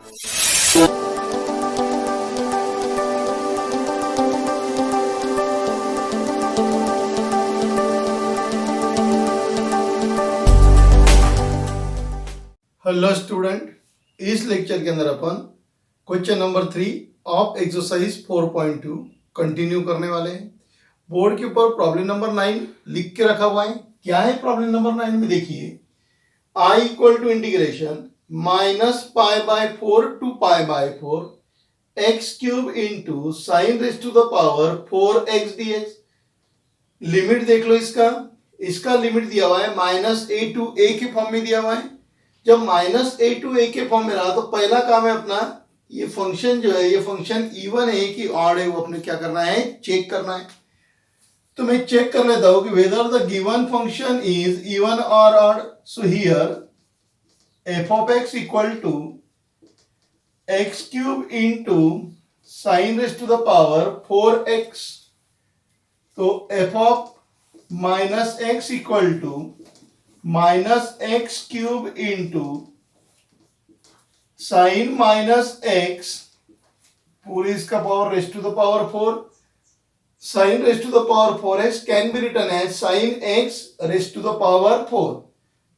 Hello student, इस lecture के अंदर अपन question number 3 of exercise 4.2 continue करने वाले हैं। बोर्ड के ऊपर प्रॉब्लम नंबर 9 लिख के रखा हुआ है। क्या है प्रॉब्लम नंबर 9 में? देखिए, I equal to integration -π/4 to π/4 x cube into sine raise to the power 4x dx। Limit देख लो, इसका लिमिट दिया हुआ है -a टू a के फॉर्म में दिया हुआ है। जब -a टू a के फॉर्म में रहा तो पहला काम है अपना, ये फंक्शन जो है, ये फंक्शन इवन है कि ऑड है, वो अपने क्या करना है, चेक करना है। तो मैं चेक कर लेता हूं कि whether the given function is even और odd. So here f of x equal to x cube into sine raise to the power 4x। तो f of minus x equal to -x cube into sine -x पूरी इसका power raise to the power 4। Sine raise to the power 4x can be written as sine x raise to the power 4।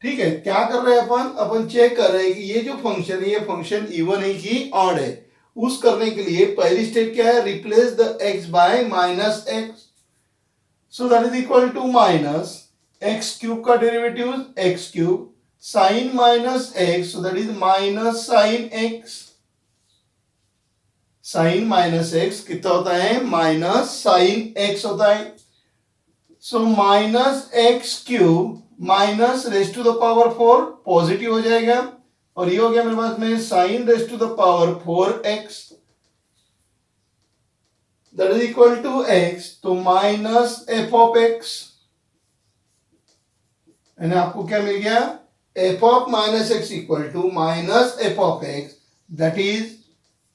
ठीक है, क्या कर रहे हैं अपन check कर रहे हैं कि ये जो फंक्शन है, ये फंक्शन इवन है कि ऑड है। उस करने के लिए पहली स्टेप क्या है, replace the x by -x। So that is equal to minus x cube का derivative x cube sine -x, so that is minus sine x। Sine -x कितना होता है, माइनस साइन x होता है। So minus x cube minus raise to the power 4 positive हो जाएगा, और ये हो गया मेरे पास में sine raise to the power 4x, that is equal to x। तो माइनस f ऑफ x, यानी आपको क्या मिल गया, f of -x equal to minus f of x, that is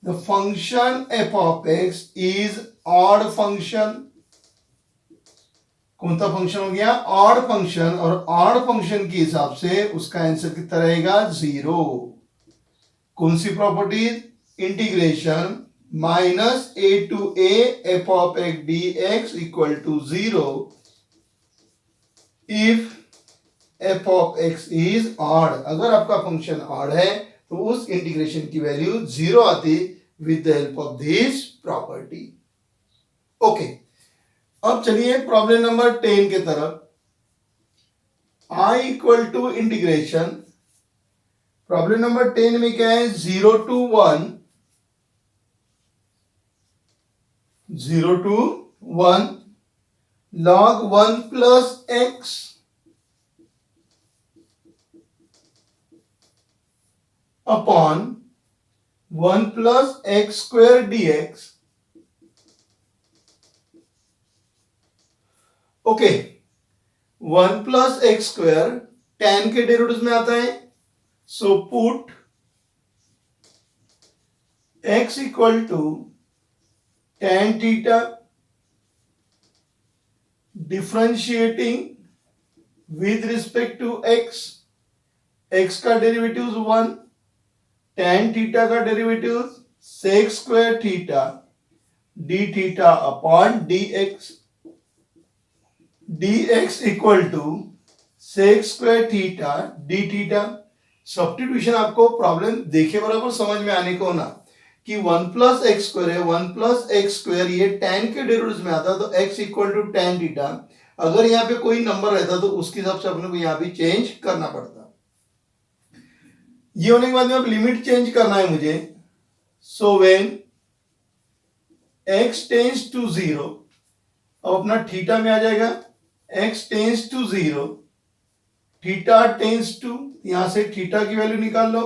the function f of x is odd function. कौन सा function हो गया, ऑड फंक्शन, और ऑड फंक्शन के हिसाब से उसका आंसर कितना रहेगा, 0। कौन सी properties, integration -a to a f of x dx equal to 0 if f of x is odd. अगर आपका फंक्शन ऑड है तो उस इंटीग्रेशन की वैल्यू 0 आती with the help of this property. Okay, अब चलिए प्रॉब्लम नंबर 10 के तरफ। I equal to integration, problem number 10 में क्या है, 0 to 1 log 1 plus x upon 1 plus x square dx। Okay, 1 plus x square tan के डेरिवेटिव में आता है। So put x equal to tan theta, differentiating with respect to x। x का derivative 1, tan theta का derivative sec square theta d theta upon dx। dx equal to sec square theta d theta. Substitution आपको problem देखे बराबर समझ में आने को ना, कि 1 प्लस एक्स स्क्वायर है, 1 प्लस एक्स स्क्वायर ये tan के डेरिवेटिव में आता, तो x equal to tan theta. अगर यहाँ पे कोई नंबर रहता तो उसके हिसाब से अपने को यहाँ भी चेंज करना पड़ता। ये होने के बाद में अब लिमिट चेंज करना है मुझे। So when x tends to 0, अब अपना थीटा में आ जाएगा, x tends to 0, theta tends to, यहां से थीटा की वैल्यू निकाल लो।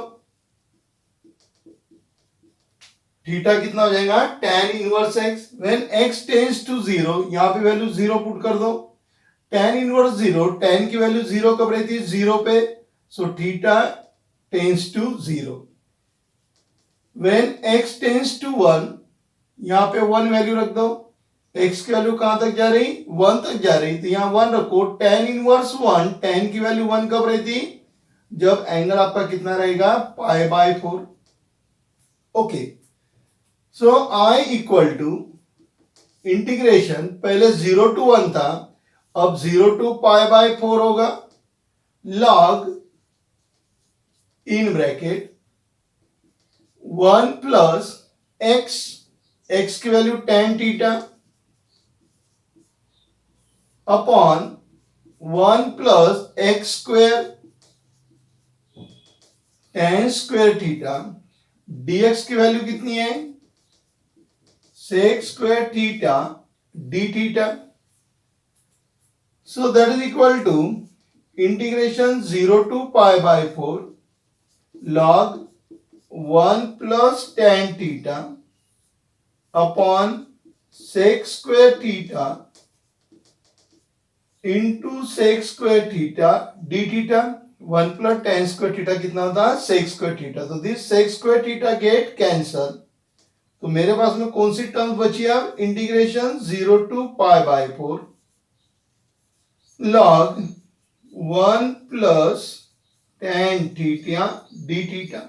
थीटा कितना हो जाएगा, tan inverse x। When x tends to 0, यहां पे वैल्यू 0 पुट कर दो। tan इनवर्स 0, tan की वैल्यू 0 कब रहती है, 0 पे। So theta tends to 0। When x tends to 1, यहां पे 1 वैल्यू रख दो। x की वैल्यू कहां तक जा रही, 1 तक जा रही, तो यहां 1 रखो। tan इनवर्स 1, tan की वैल्यू 1 कब रहती, जब एंगल आपका कितना रहेगा, π/4। Okay, so I equal to integration, पहले 0 to 1 था, अब 0 to π/4 होगा, log इन ब्रैकेट 1 प्लस x की value tan theta upon 1 plus x square tan square theta, dx की वैल्यू कितनी है, sec square theta d theta. So that is equal to integration 0 to π/4 log 1 plus tan theta upon sec square theta into sec square theta d theta. 1 plus tan square theta कितना था, sec square theta. तो this sec square theta get cancel. तो मेरे पास में कौन सी term बची अब, integration 0 to π/4 log 1 plus tan theta d theta.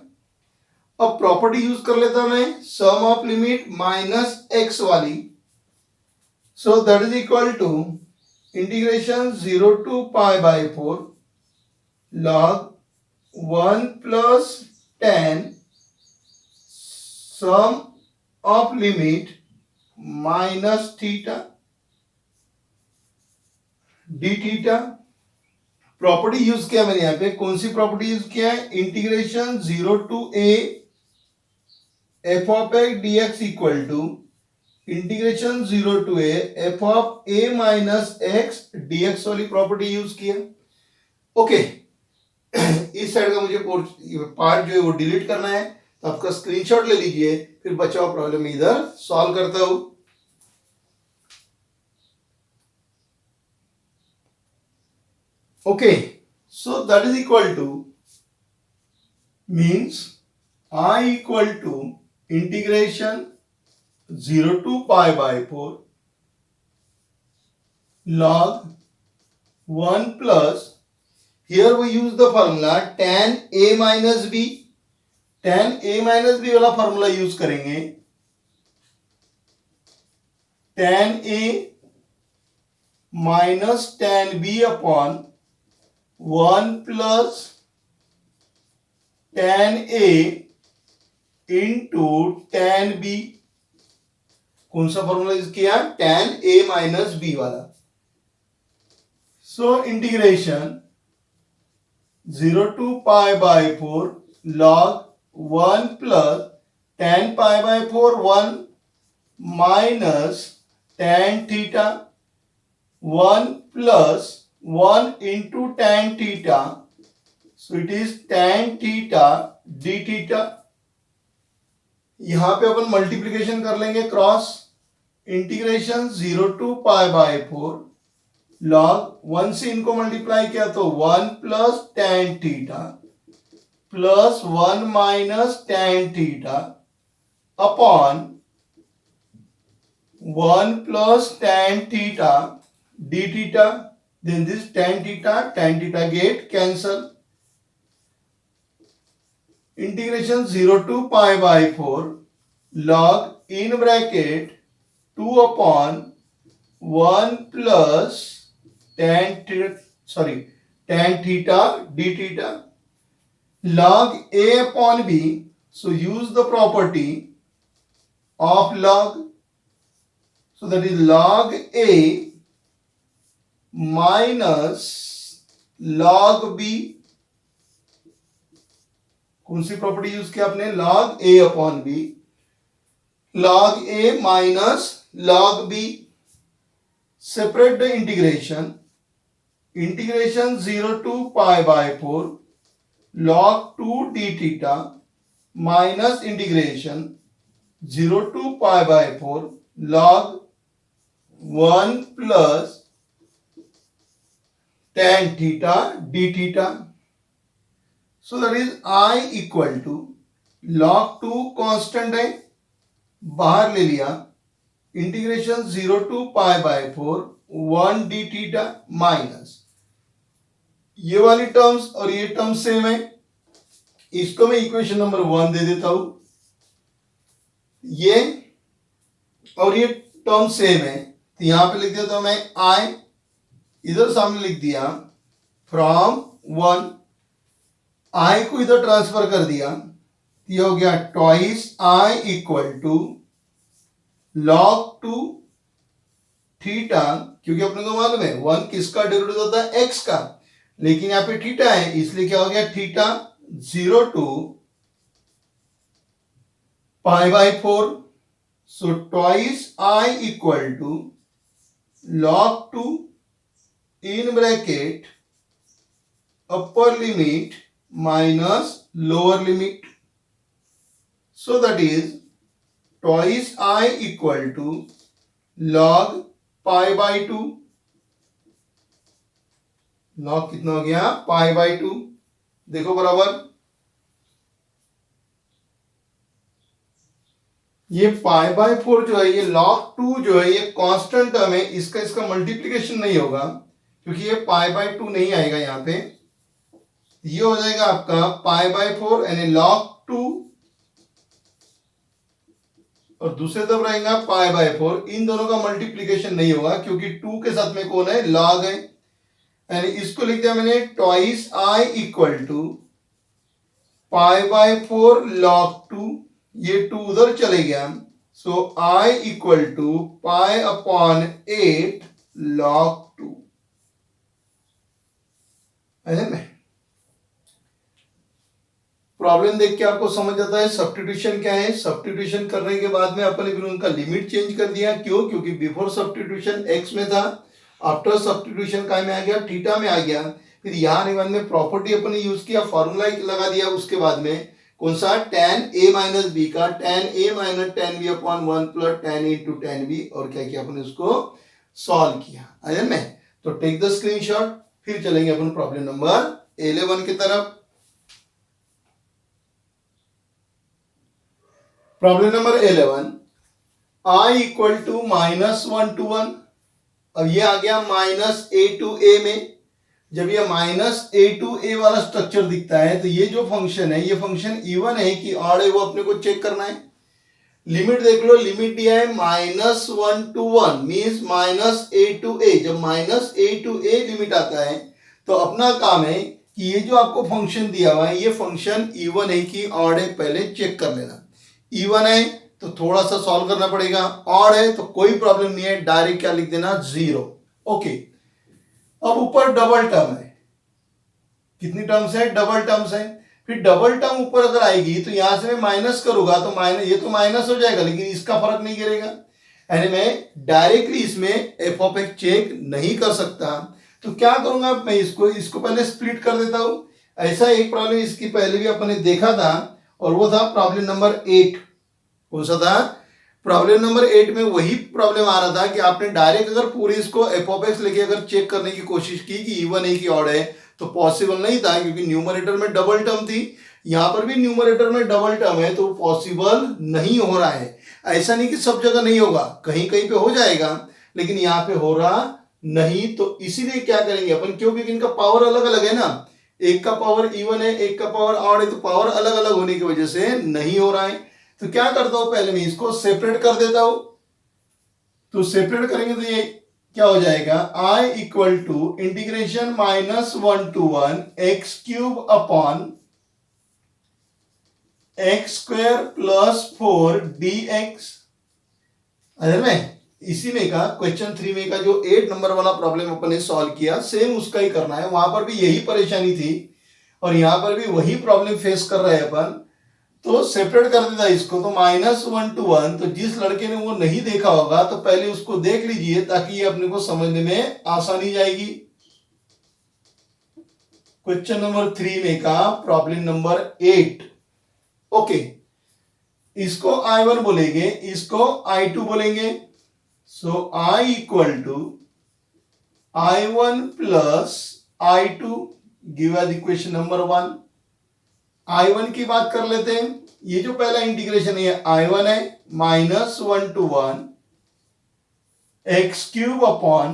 अब प्रॉपर्टी यूज कर लेता मैं, sum of limit minus x वाली. So that is equal to integration 0 to π/4 log 1 plus tan sum of limit minus theta d theta. Property use किया मैंने यहां पे, कौन सी प्रॉपर्टी यूज किया है, integration 0 to a f of x dx equal to integration 0 to a f of a minus x dx वाली property use किया. ओके, इस साइड का मुझे पार्ट जो है वो डिलीट करना है, तो आपका स्क्रीनशॉट ले लीजिए, फिर बचा हुआ प्रॉब्लम इधर सॉल्व करता हूं. Okay, so that is equal to, means I equal to integration 0 to π/4 log 1 plus, here we use the formula tan a minus b. tan a minus b वाला फॉर्मूला यूज करेंगे, tan a minus tan b upon 1 plus tan a into tan b. कौन सा formula use किया, tan a minus b वाला. सो integration 0 to π/4 log 1 plus tan π/4 1 minus tan theta 1 plus 1 into tan theta, so it is tan theta d theta. यहां पे अपन multiplication कर लेंगे cross, integration 0 to π/4 log 1 से इनको मल्टीप्लाई किया तो 1 plus tan theta plus 1 minus tan theta upon 1 plus tan theta d theta. Then this tan theta get cancel. Integration 0 to π/4 log in bracket 2 upon 1 plus tan theta d theta log a upon b. So use the property of log. So that is log a minus log b. कौन सी property use किया आपने, log a upon b. log a minus log b. Separate the integration, integration 0 to π/4 log 2 d theta minus integration 0 to π/4 log 1 plus tan theta d theta. So that is I equal to log 2 constant है, बाहर ले लिया, integration 0 to π/4 1 d theta minus ये वाली terms और ये term same है, इसको मैं इक्वेशन नंबर 1 दे देता हूं. ये और ये टर्म सेम है, तो यहां पे लिख देता हूं मैं आई, इधर सामने लिख दिया फ्रॉम 1, आई को इधर ट्रांसफर कर दिया, ये हो गया twice I equal to log 2 theta, क्योंकि अपने को मालूम है 1 किसका डेरिवेटिव होता है, x का, लेकिन यहां पे थीटा है इसलिए क्या हो गया theta 0 to π/4, so twice I equal to log 2 in bracket upper limit minus lower limit, so that is twice I equal to log π/2, log कितना हो गया π/2, देखो बराबर, ये π/4 जो है, ये log 2 जो है ये कांस्टेंट टर्म है, इसका मल्टीप्लिकेशन नहीं होगा क्योंकि ये π/2 नहीं आएगा यहाँ पे, ये हो जाएगा आपका π/4 यानी log 2 और दूसरे तरफ रहेगा π/4, इन दोनों का मल्टीप्लिकेशन नहीं होगा क्योंकि 2 के साथ में कौन है log है, यानी इसको लिख दिया मैंने twice I equal to π/4 log 2, ये 2 उधर चले गया, सो I इक्वल टू π/8 log 2, है ना। प्रॉब्लम देख के आपको समझ आता है सब्स्टिट्यूशन क्या है। सब्स्टिट्यूशन करने के बाद में अपन ने उनका लिमिट चेंज कर दिया, क्यों, क्योंकि बिफोर सब्स्टिट्यूशन x में था, आफ्टर सब्स्टिट्यूशन काय में आ गया थीटा में आ गया, फिर यहाँ निबंध में प्रॉपर्टी अपन ने यूज किया, फॉर्मूला लगा दिया, उसके बाद में कौन सा tan a माइनस बी का tan a minus tan b upon 1 plus tan a into tan b, और क्या किया अपन उसको सॉल्व किया, है ना। तो टेक द स्क्रीनशॉट, फिर चलेंगे अपन प्रॉब्लम नंबर 11 की तरफ। Problem number 11, i equal to -1 to 1, अब ये आ गया -a to a में, जब ये -a to a वाला स्ट्रक्चर दिखता है तो ये जो फंक्शन है ये फंक्शन इवन है कि ऑड है वो अपने को चेक करना है। लिमिट देख लो, लिमिट दिया है -1 to 1 means -a to a, जब -a to a लिमिट आता है तो अपना काम है कि ये जो आपको फंक्शन दिया हुआ है ये फंक्शन इवन है कि ऑड है पहले चेक कर लेना। इवन है तो थोड़ा सा सॉल्व करना पड़ेगा, ऑड है तो कोई प्रॉब्लम नहीं है, डायरेक्ट क्या लिख देना 0। ओके, अब ऊपर डबल टर्म है, कितनी टर्म्स है, डबल टर्म्स है, फिर डबल टर्म ऊपर अगर आएगी तो यहां से मैं माइनस करूंगा तो माइनस, ये तो माइनस हो जाएगा लेकिन इसका फर्क नहीं गिरेगा, यानी मैं डायरेक्टली इसमें एफ ऑफ एक्स चेक नहीं कर सकता। तो क्या करूंगा मैं, इसको पहले स्प्लिट कर देता हूं। ऐसा एक प्रॉब्लम इसकी पहले भी अपन ने देखा था और वो था प्रॉब्लम नंबर 8। कौन सा था, प्रॉब्लम नंबर 8 में वही प्रॉब्लम आ रहा था कि आपने डायरेक्ट अगर पूरी इसको एफ ऑफ एक्स लेके अगर चेक करने की कोशिश की कि इवन है कि ऑड है तो पॉसिबल नहीं था, क्योंकि न्यूमरेटर में डबल टर्म थी, यहां पर भी न्यूमरेटर में डबल टर्म है तो पॉसिबल नहीं हो रहा है। ऐसा नहीं कि सब जगह नहीं होगा, कहीं कहीं पे हो जाएगा लेकिन यहाँ पे हो रहा नहीं, तो इसीलिए क्या करेंगे अपन, क्योंकि इनका पावर अलग अलग है ना, एक का पावर इवन है एक का पावर ऑड है, तो पावर अलग अलग होने की वजह से नहीं हो रहा है। तो क्या करता हूं, पहले मैं इसको सेपरेट कर देता हूं, तो सेपरेट करेंगे तो ये क्या हो जाएगा, i equal to integration -1 to 1 x cube upon x square plus 4 dx। अरे मैं इसी में का क्वेश्चन 3 में का जो 8 नंबर वाला प्रॉब्लम अपन ने सॉल्व किया, सेम उसका ही करना है, वहां पर भी यही परेशानी थी और यहां पर भी वही प्रॉब्लम फेस कर रहे हैं अपन। तो सेपरेट कर देता इसको, तो -1 to 1, तो जिस लड़के ने वो नहीं देखा होगा तो पहले उसको देख लीजिए ताकि ये अपने को समझने में आसानी जाएगी। क्वेश्चन नंबर 3 में का प्रॉब्लम नंबर 8। ओके, इसको I1 बोलेंगे, इसको I2 बोलेंगे, so I equal to I1 plus I2 give as equation number 1। I1 की बात कर लेते हैं, ये जो पहला इंटीग्रेशन है I1 है -1 to 1 x cube upon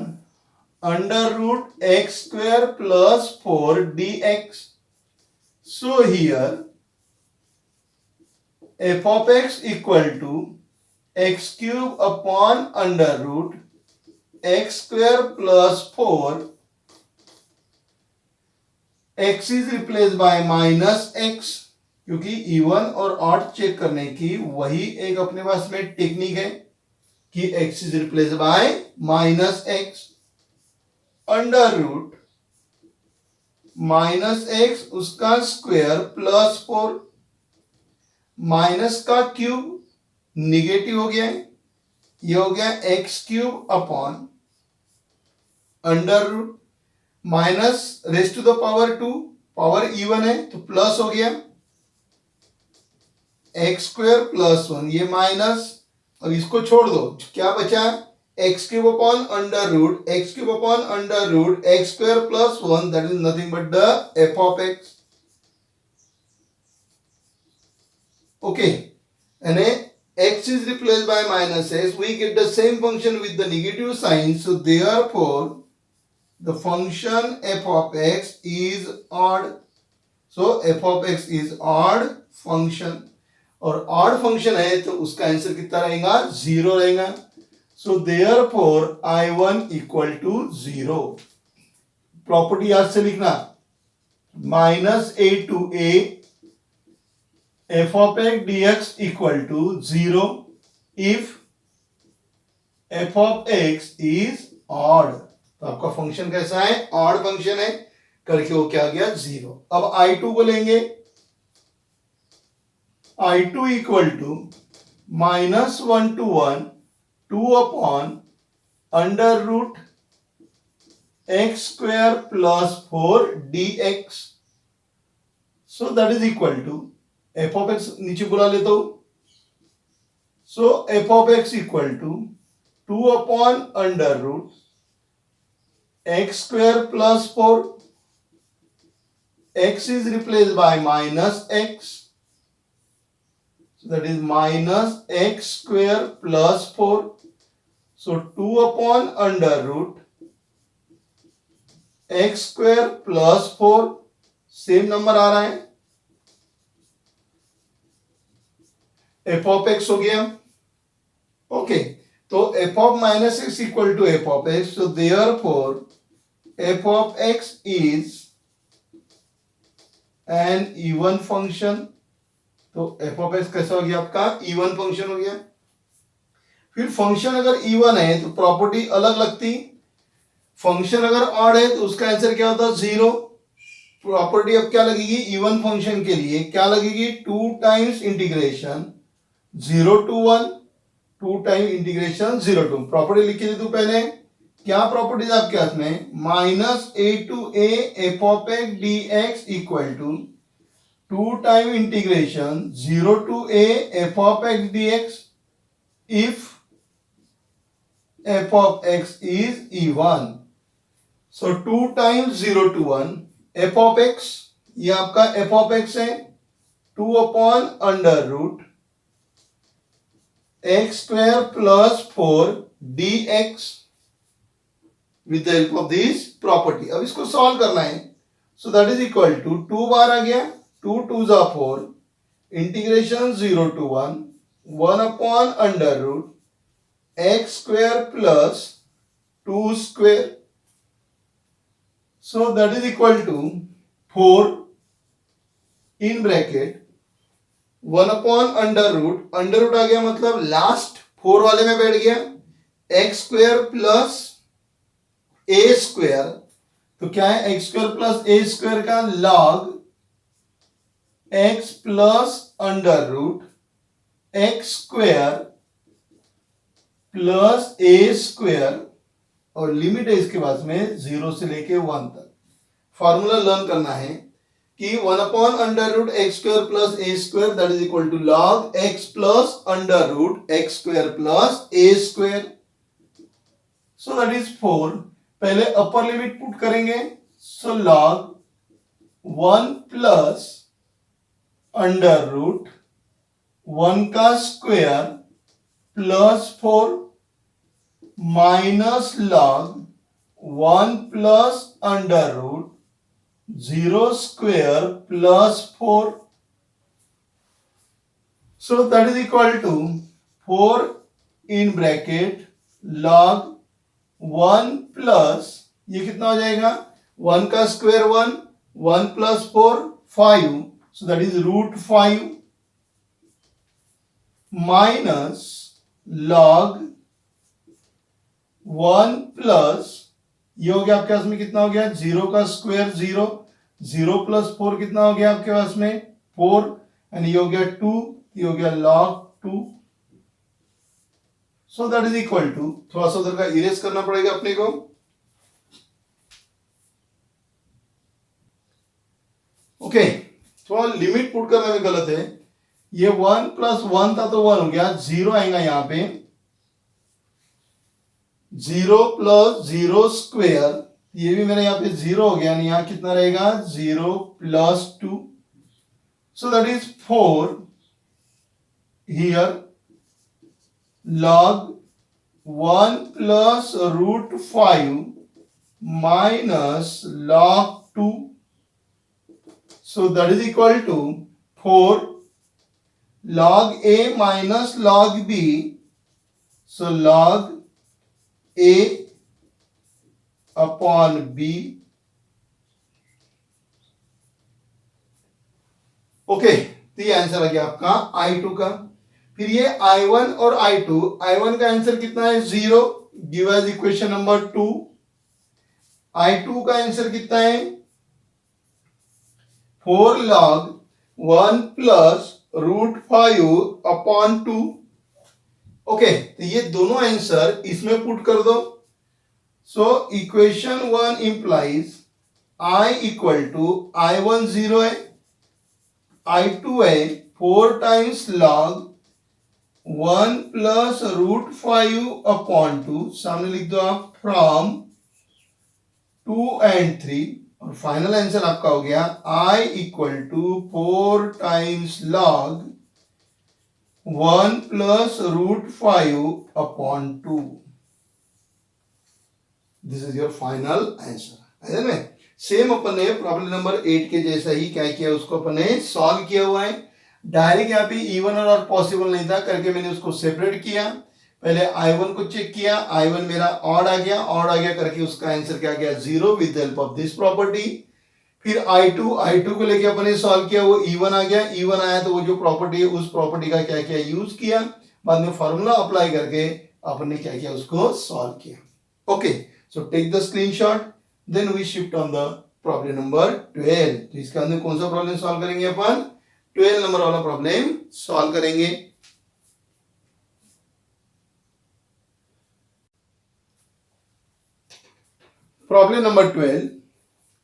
under root x square plus 4 dx। So here f of x equal to x cube upon under root x square plus 4, x is replace by minus x, क्योंकि even और odd check करने की वही एक अपने पास में technique है कि x is replace by minus x, under root minus x उसका स्क्वायर प्लस 4, माइनस का क्यूब निगेटिव हो गया है, ये हो गया x cube upon under root minus raise to the power 2, power even है तो प्लस हो गया एक्स स्क्वायर प्लस 1, ये माइनस, अब इसको छोड़ दो, क्या बचा x cube upon under root x cube upon under root x square plus 1, that is nothing but the f of x. Okay, and x is replaced by minus s, we get the same function with the negative sign, so therefore the function f of x is odd. So f of x is odd function, और odd function है तो उसका answer कितना रहेगा, 0 रहेगा. So therefore I1 equal to 0. Property याद से लिखना, minus a to a f of x dx equal to 0 if f of x is odd. तो आपका फंक्शन कैसा है, ऑड फंक्शन है, करके वो क्या गया 0. अब I2 को लेंगे, I2 equal to minus 1 to 1 2 upon under root x square plus 4 dx. So that is equal to f of x नीचे बुला लेता हूं, so f of x equal to 2 upon under root x square plus 4, x is replace by minus x, that is minus x square plus 4, so 2 upon under root x square plus 4, same number आ रहा है, f of x हो गया. Okay, तो f of minus x equal to f of x, so therefore f of x is an even function. तो f of x कैसा हो गया आपका, इवन फंक्शन हो गया. फिर फंक्शन अगर इवन है तो प्रॉपर्टी अलग लगती, फंक्शन अगर ऑड है तो उसका आंसर क्या होता, 0. प्रॉपर्टी अब क्या लगेगी, इवन फंक्शन के लिए क्या लगेगी, 2 times integration 0 to 1, 2 time integration 0 to 1. Property लिख के दे दूं पहले, क्या प्रॉपर्टीज आपके हाथ में, minus a to a f of x dx equal to 2 time integration 0 to a f of x dx if f of x is even. So 2 times 0 to 1 f of x, ये आपका f of x है, 2 upon under root x square plus 4 dx with the help of this property. अब इसको solve करना है, so that is equal to 2 बार आ गया, 2 2 जा 4, इंटीग्रेशन 0 to 1 1 upon under root x square plus 2 square, so that is equal to 4 in bracket 1 upon under root आ गया, मतलब लास्ट 4 वाले में बैठ गया, x square plus a square. तो क्या है, x square plus a square का log x plus under root x square plus a square, और लिमिट है इसके पास में 0 से लेके 1 तक. फॉर्मूला लर्न करना है कि 1 upon under root x square plus a square that is equal to log x plus under root x square plus a square. So that is 4. पहले अपर लिमिट पुट करेंगे, so log 1 plus under root 1 का square plus 4 minus log 1 plus under root 0 square plus 4. So that is equal to 4 in bracket log 1 plus ये कितना हो जाएगा 1 का square 1 plus 4 5 so that is √5 minus log 1 plus ये हो गया आपके पास में कितना हो गया 0 का स्क्वायर 0 प्लस 4 कितना हो गया आपके पास में 4 एंड ये हो गया 2 ये हो गया log 2 so that is equal to थोड़ा सा उधर का इरेज करना पड़ेगा अपने को ओके थोड़ा लिमिट पुट करना भी गलत है ये 1 प्लस 1 था तो 1 हो गया 0 आएगा यहां पे 0 प्लस 0 स्क्वायर ये भी मेरा यहां पे 0 हो गया यहां कितना रहेगा 0 plus 2 so that is 4 here log 1 plus √5 minus log 2 so that is equal to 4 log a minus log b so log a upon b okay तो ये आंसर आ गया आपका I2 का फिर ये I1 और I2 I1 का आंसर कितना है 0 give as equation number 2 I2 का आंसर कितना है 4 log 1 प्लस √5 अपॉन 2 ओके तो ये दोनों आंसर इसमें पुट कर दो so equation 1 implies I equal to I1 0 है I2 है 4 टाइम्स log 1 प्लस √5 अपॉन 2 सामने लिख दो आप फ्रॉम 2 एंड 3 और फाइनल आंसर आपका हो गया I equal to 4 times log 1 plus √5 upon 2 this is your final answer है ना सेम अपन ने प्रॉब्लम नंबर 8 के जैसा ही क्या किया उसको अपन ने सॉल्व किया हुआ है डायरेक्ट यहाँ पे इवन और ऑड पॉसिबल नहीं था करके मैंने उसको सेपरेट किया पहले I1 को चेक किया I1 मेरा ऑड आ गया करके उसका आंसर क्या गया 0 with the help of this property फिर I2 को लेके अपन ने सॉल्व किया वो इवन आ गया इवन आया तो वो जो प्रॉपर्टी है उस प्रॉपर्टी का क्या किया यूज किया बाद में फॉर्मूला अप्लाई करके अपन ने क्या किया उसको सॉल्व किया okay so take the screenshot then we shift on the problem number 12 तो इसके अंदर कौन सा प्रॉब्लम सॉल्व करेंगे अपन 12 नंबर वाला प्रॉब्लम सॉल्व करेंगे problem number 12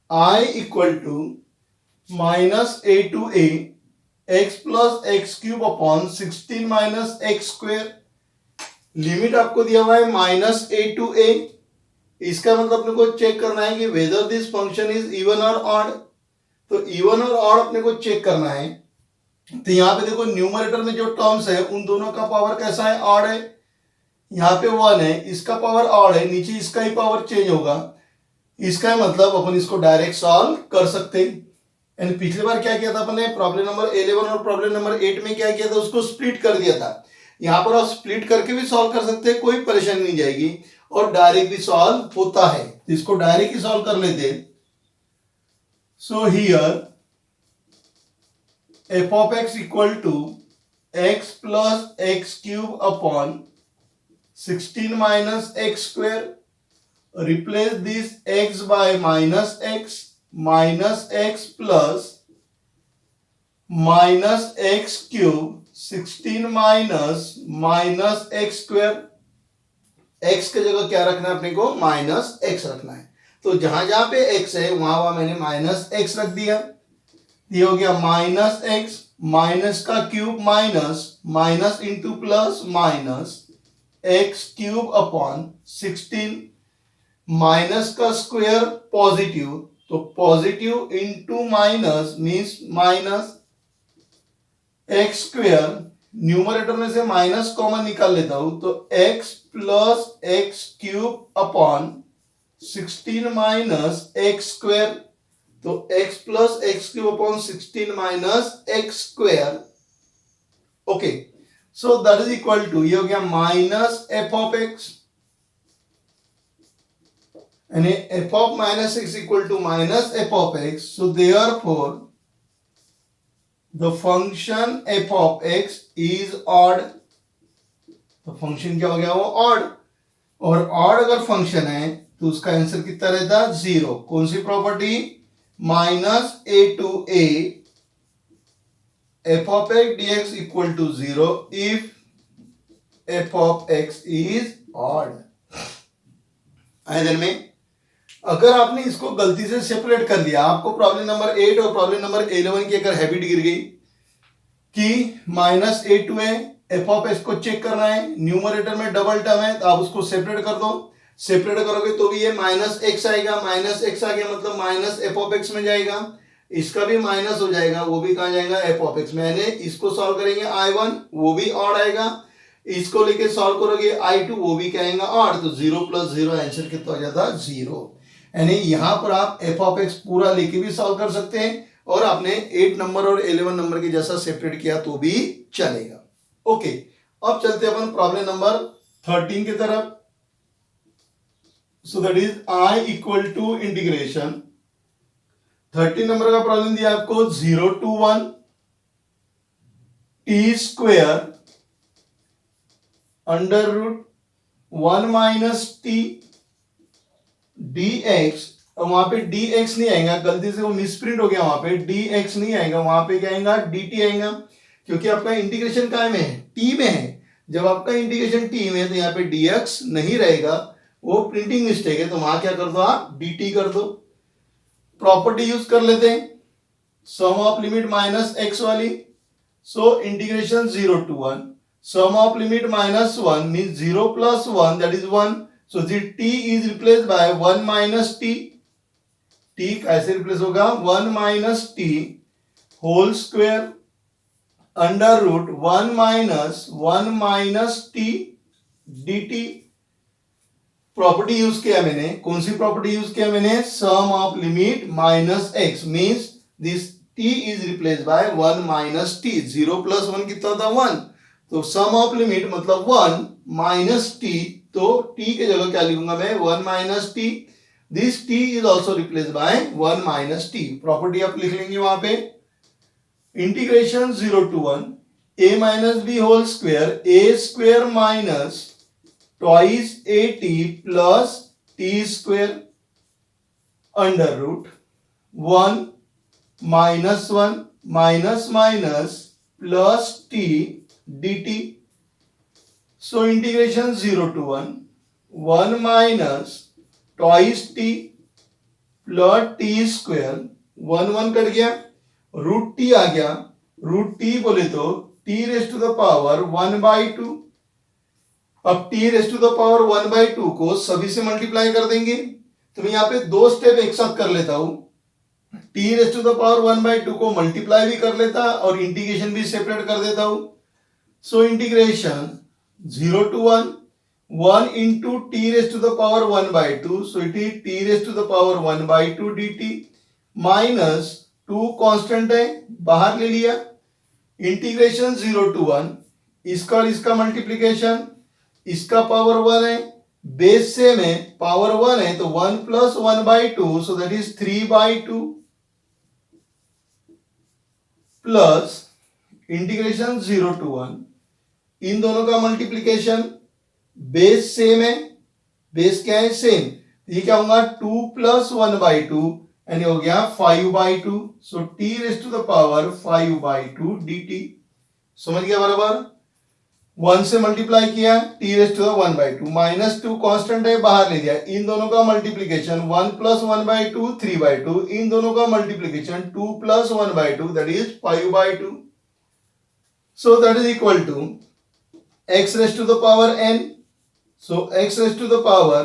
I equal to minus a to a x plus x cube upon 16 minus x square limit आपको दिया हुआ है माइनस a टू a इसका मतलब अपने को चेक करना है कि whether this function is even और ऑड तो इवन और ऑड अपने को चेक करना है तो यहाँ पे देखो न्यूमरेटर में जो टर्म्स है उन दोनों का पावर कैसा है ऑड है यहाँ पे 1 है इसका पावर ऑड है नीचे इसका ही पावर चेंज होगा इसका मतलब अपन इसको डायरेक्ट सॉल्व कर सकते हैं एंड पिछली बार क्या किया था अपन ने प्रॉब्लम नंबर 11 और प्रॉब्लम नंबर 8 में क्या किया था उसको स्प्लिट कर दिया था यहाँ पर आप स्प्लिट करके भी सॉल्व कर सकते हैं कोई परेशानी नहीं जाएगी और डायरेक्ट भी सॉल्व होता है इसको डायरेक्ट ही सॉल्व कर लेते so here f of x equal to x plus x cube upon 16 minus x square replace this x by minus x plus minus x cube 16 minus x square x के जगह क्या रखना है अपने को minus x रखना है तो जहां जहां पे x है वहां मैंने माइनस एक्स रख दिया ये हो गया माइनस एक्स माइनस का cube minus into plus minus x cube upon 16 minus का स्क्वायर पॉजिटिव तो positive into minus means minus x square numerator में से माइनस कॉमन निकाल लेता हूं तो x plus x cube upon 16 minus x square तो x plus x cube upon 16 minus x square okay so that is equal to, ये हो गया माइनस एफ ऑफ एक्स, यानी f of minus x equal to minus f of x. So therefore the function f of x is odd. तो function क्या हो गया, वो odd. और ऑड अगर फंक्शन है तो उसका आंसर कितना रहता है, 0. कौन सी property, minus a to a f of x dx equal to 0 if f of x is odd. आए ध्यान में, अगर आपने इसको गलती से सेपरेट कर दिया, आपको प्रॉब्लम नंबर 8 और प्रॉब्लम नंबर 11 की अगर हैबिट गिर गई कि minus a to a f of x को चेक करना है, न्यूमरेटर में डबल टर्म है तो आप उसको सेपरेट कर दो. सेपरेट करोगे तो भी ये माइनस एक्स आएगा, माइनस एक्स आ गया मतलब माइनस एफ ऑफ एक्स में जाएगा. इसका भी माइनस हो जाएगा, वो भी कहां जाएगा, एफ ऑफ एक्स में. यानी इसको सॉल्व करेंगे i1, वो भी ऑड आएगा. इसको लेके सॉल्व करोगे i2, वो भी क्या आएगा, ऑड. तो 0 + 0 आंसर कितना हो जाता है, 0. यानी यहां पर आप एफ ऑफ एक्स पूरा लेके भी सॉल्व कर सकते हैं और आपने 8 नंबर और 11 नंबर के जैसा सेपरेट किया तो भी चलेगा. ओके, अब चलते हैं अपन प्रॉब्लम नंबर 13 की तरफ. So that is i equal to integration. 13 number का प्रॉब्लम दिया आपको 0 to 1 t square under root 1 minus t dx. और वहां पे dx नहीं आएगा, गलती से वो मिसप्रिंट हो गया, वहां पे dx नहीं आएगा, वहां पे क्या आएगा, dt आएगा. क्योंकि आपका इंटीग्रेशन काय में है, t में है. जब आपका इंटीग्रेशन t में है तो यहाँ पे dx नहीं रहेगा, वो प्रिंटिंग मिस्टेक है. तो वहां क्या कर दो, आप dt कर दो. प्रॉपर्टी यूज कर लेते हैं, sum of limit minus x वाली. So integration 0 to 1, sum of limit minus 1 mean 0 + 1 that is 1. So the t is replaced by 1 minus t. t कैसे रिप्लेस होगा, 1 minus t whole square under root 1 minus t dt. Property use किया मैंने, कौन सी property use किया मैंने, sum of limit minus x means this t is replace by 1 minus t. 0 + 1 कितना था, 1. तो सम ऑफ लिमिट मतलब 1 minus t, तो t के जगह क्या लिखूंगा मैं, 1 minus t. This t is also replace by 1 minus t. Property आप लिख लेंगे वहां पे, इंटीग्रेशन 0 to 1 a minus b whole square, a स्क्वायर minus twice at plus t square under root 1 minus 1 minus minus plus t dt. So integration 0 to 1 minus twice t plus t square, 1 cut गया, root t आ गया. Root t बोले तो t raise to the power 1/2. अब t raise to the power 1/2 को सभी से multiply कर देंगे. तो मैं यहाँ पे 2 स्टेप एक साथ कर लेता हूं. t raise to the power 1/2 को मल्टीप्लाई भी कर लेता और इंटीग्रेशन भी सेपरेट कर देता हूं. सो integration 0 to 1 into t raised to the power 1/2. So it is t raised to the power 1/2 dt minus 2 constant है, बाहर ले लिया. इंटीग्रेशन 0 to 1, इसका और इसका मल्टीप्लीकेशन, इसका पावर 1 है, बेस सेम है, पावर 1 है तो 1 + 1/2. सो that is 3/2 plus integration 0 to 1, इन दोनों का मल्टीप्लीकेशन, बेस सेम है, बेस क्या है, सेम. ये क्या होगा, 2 + 1/2 यानी हो गया 5/2. सो t raise to the power 5/2 dt. समझ गया बराबर. 1 से मल्टीप्लाई किया, t raise to the 1/2 minus 2 constant है, बाहर ले दिया. इन दोनों का मल्टीप्लीकेशन 1 + 1/2 3/2. इन दोनों का multiplication 2 + 1/2 that is 5/2. So that is equal to x raised to the power n. So x raised to the power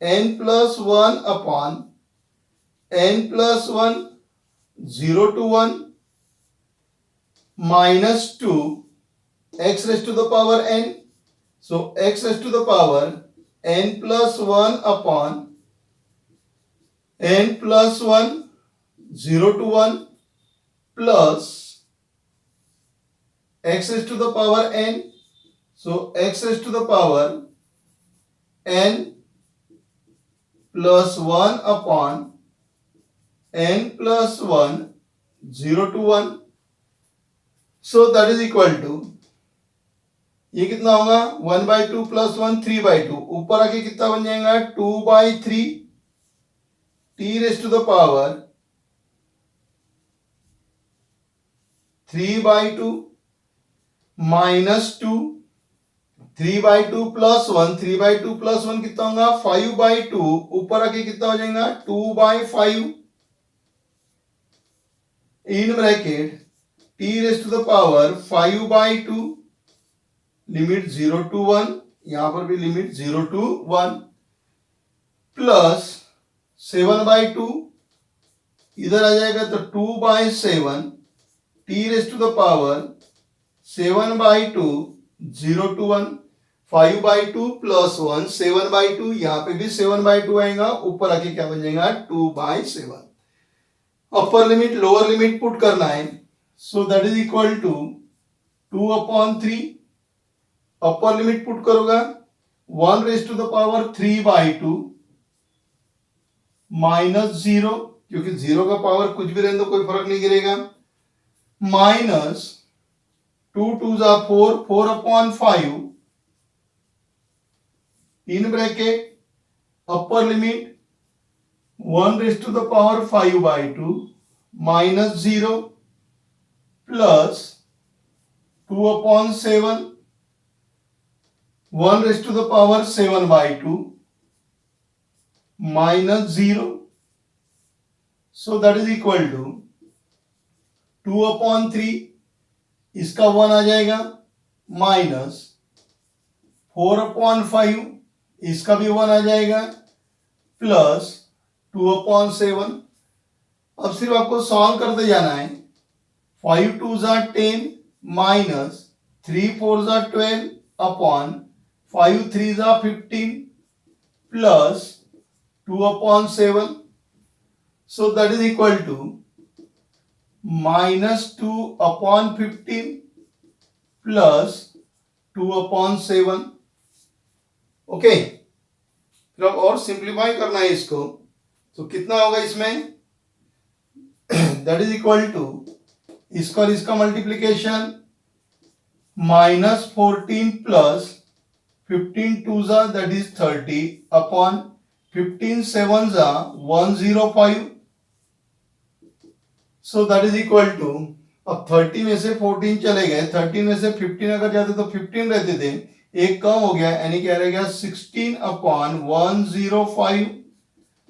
n plus 1 upon n plus 1 0 to 1 minus 2 x raised to the power n. So x raised to the power n plus 1 upon n plus 1 0 to 1 plus x raised to the power n. So x raise to the power n plus 1 upon n plus 1 0 to 1. So that is equal to, ये कितना होगा 1/2 plus 1 3/2, ऊपर आके कितना बन जाएगा 2/3 t raise to the power 3/2 minus 2 3/2 plus 1 3/2 plus 1 कितना होगा 5/2, ऊपर आके कितना हो जाएगा 2/5 in bracket t raise to the power 5/2 limit 0 to 1, यहां पर भी लिमिट 0 to 1 प्लस 7/2 इधर आ जाएगा तो 2/7 t raise to the power 7/2 0 to 1 5/2 plus 1 7/2, यहां पे भी 7/2 आएगा, ऊपर आके क्या बन जाएगा 2/7. Upper limit lower limit put करना है, so that is equal to 2/3. Upper limit put करोगा 1 raise to the power 3/2 minus 0, क्योंकि 0 का पावर कुछ भी रहने दो कोई फर्क नहीं गिरेगा, माइनस 2 2 जा 4 4/5 in bracket upper limit 1 raise to the power 5/2 minus 0 plus 2/7 1 raise to the power 7/2 minus 0. So that is equal to 2/3, इसका 1 आ जाएगा, माइनस 4/5 इसका भी 1 आ जाएगा, प्लस 2/7. अब सिर्फ आपको सॉल्व करते जाना है. 5 2 जा 10 माइनस 3 4 जा 12 अपॉन 5 3 जा 15 plus 2/7. So that is equal to minus 2/15 plus 2/7. Okay, फिर अब और सिंप्लीफाई करना है इसको, तो कितना होगा इसमें दैट इज इक्वल टू इसका और इसका मल्टीप्लीकेशन माइनस 14 प्लस 15 2 जा दैट इज 30 अपॉन 15 7 जा 105. So that is equal to, अब 30 में से 14 चले गए, 13 में से 15 अगर जाते तो 15 रहते थे, एक कम हो गया, यानी क्या रहेगा 16/105.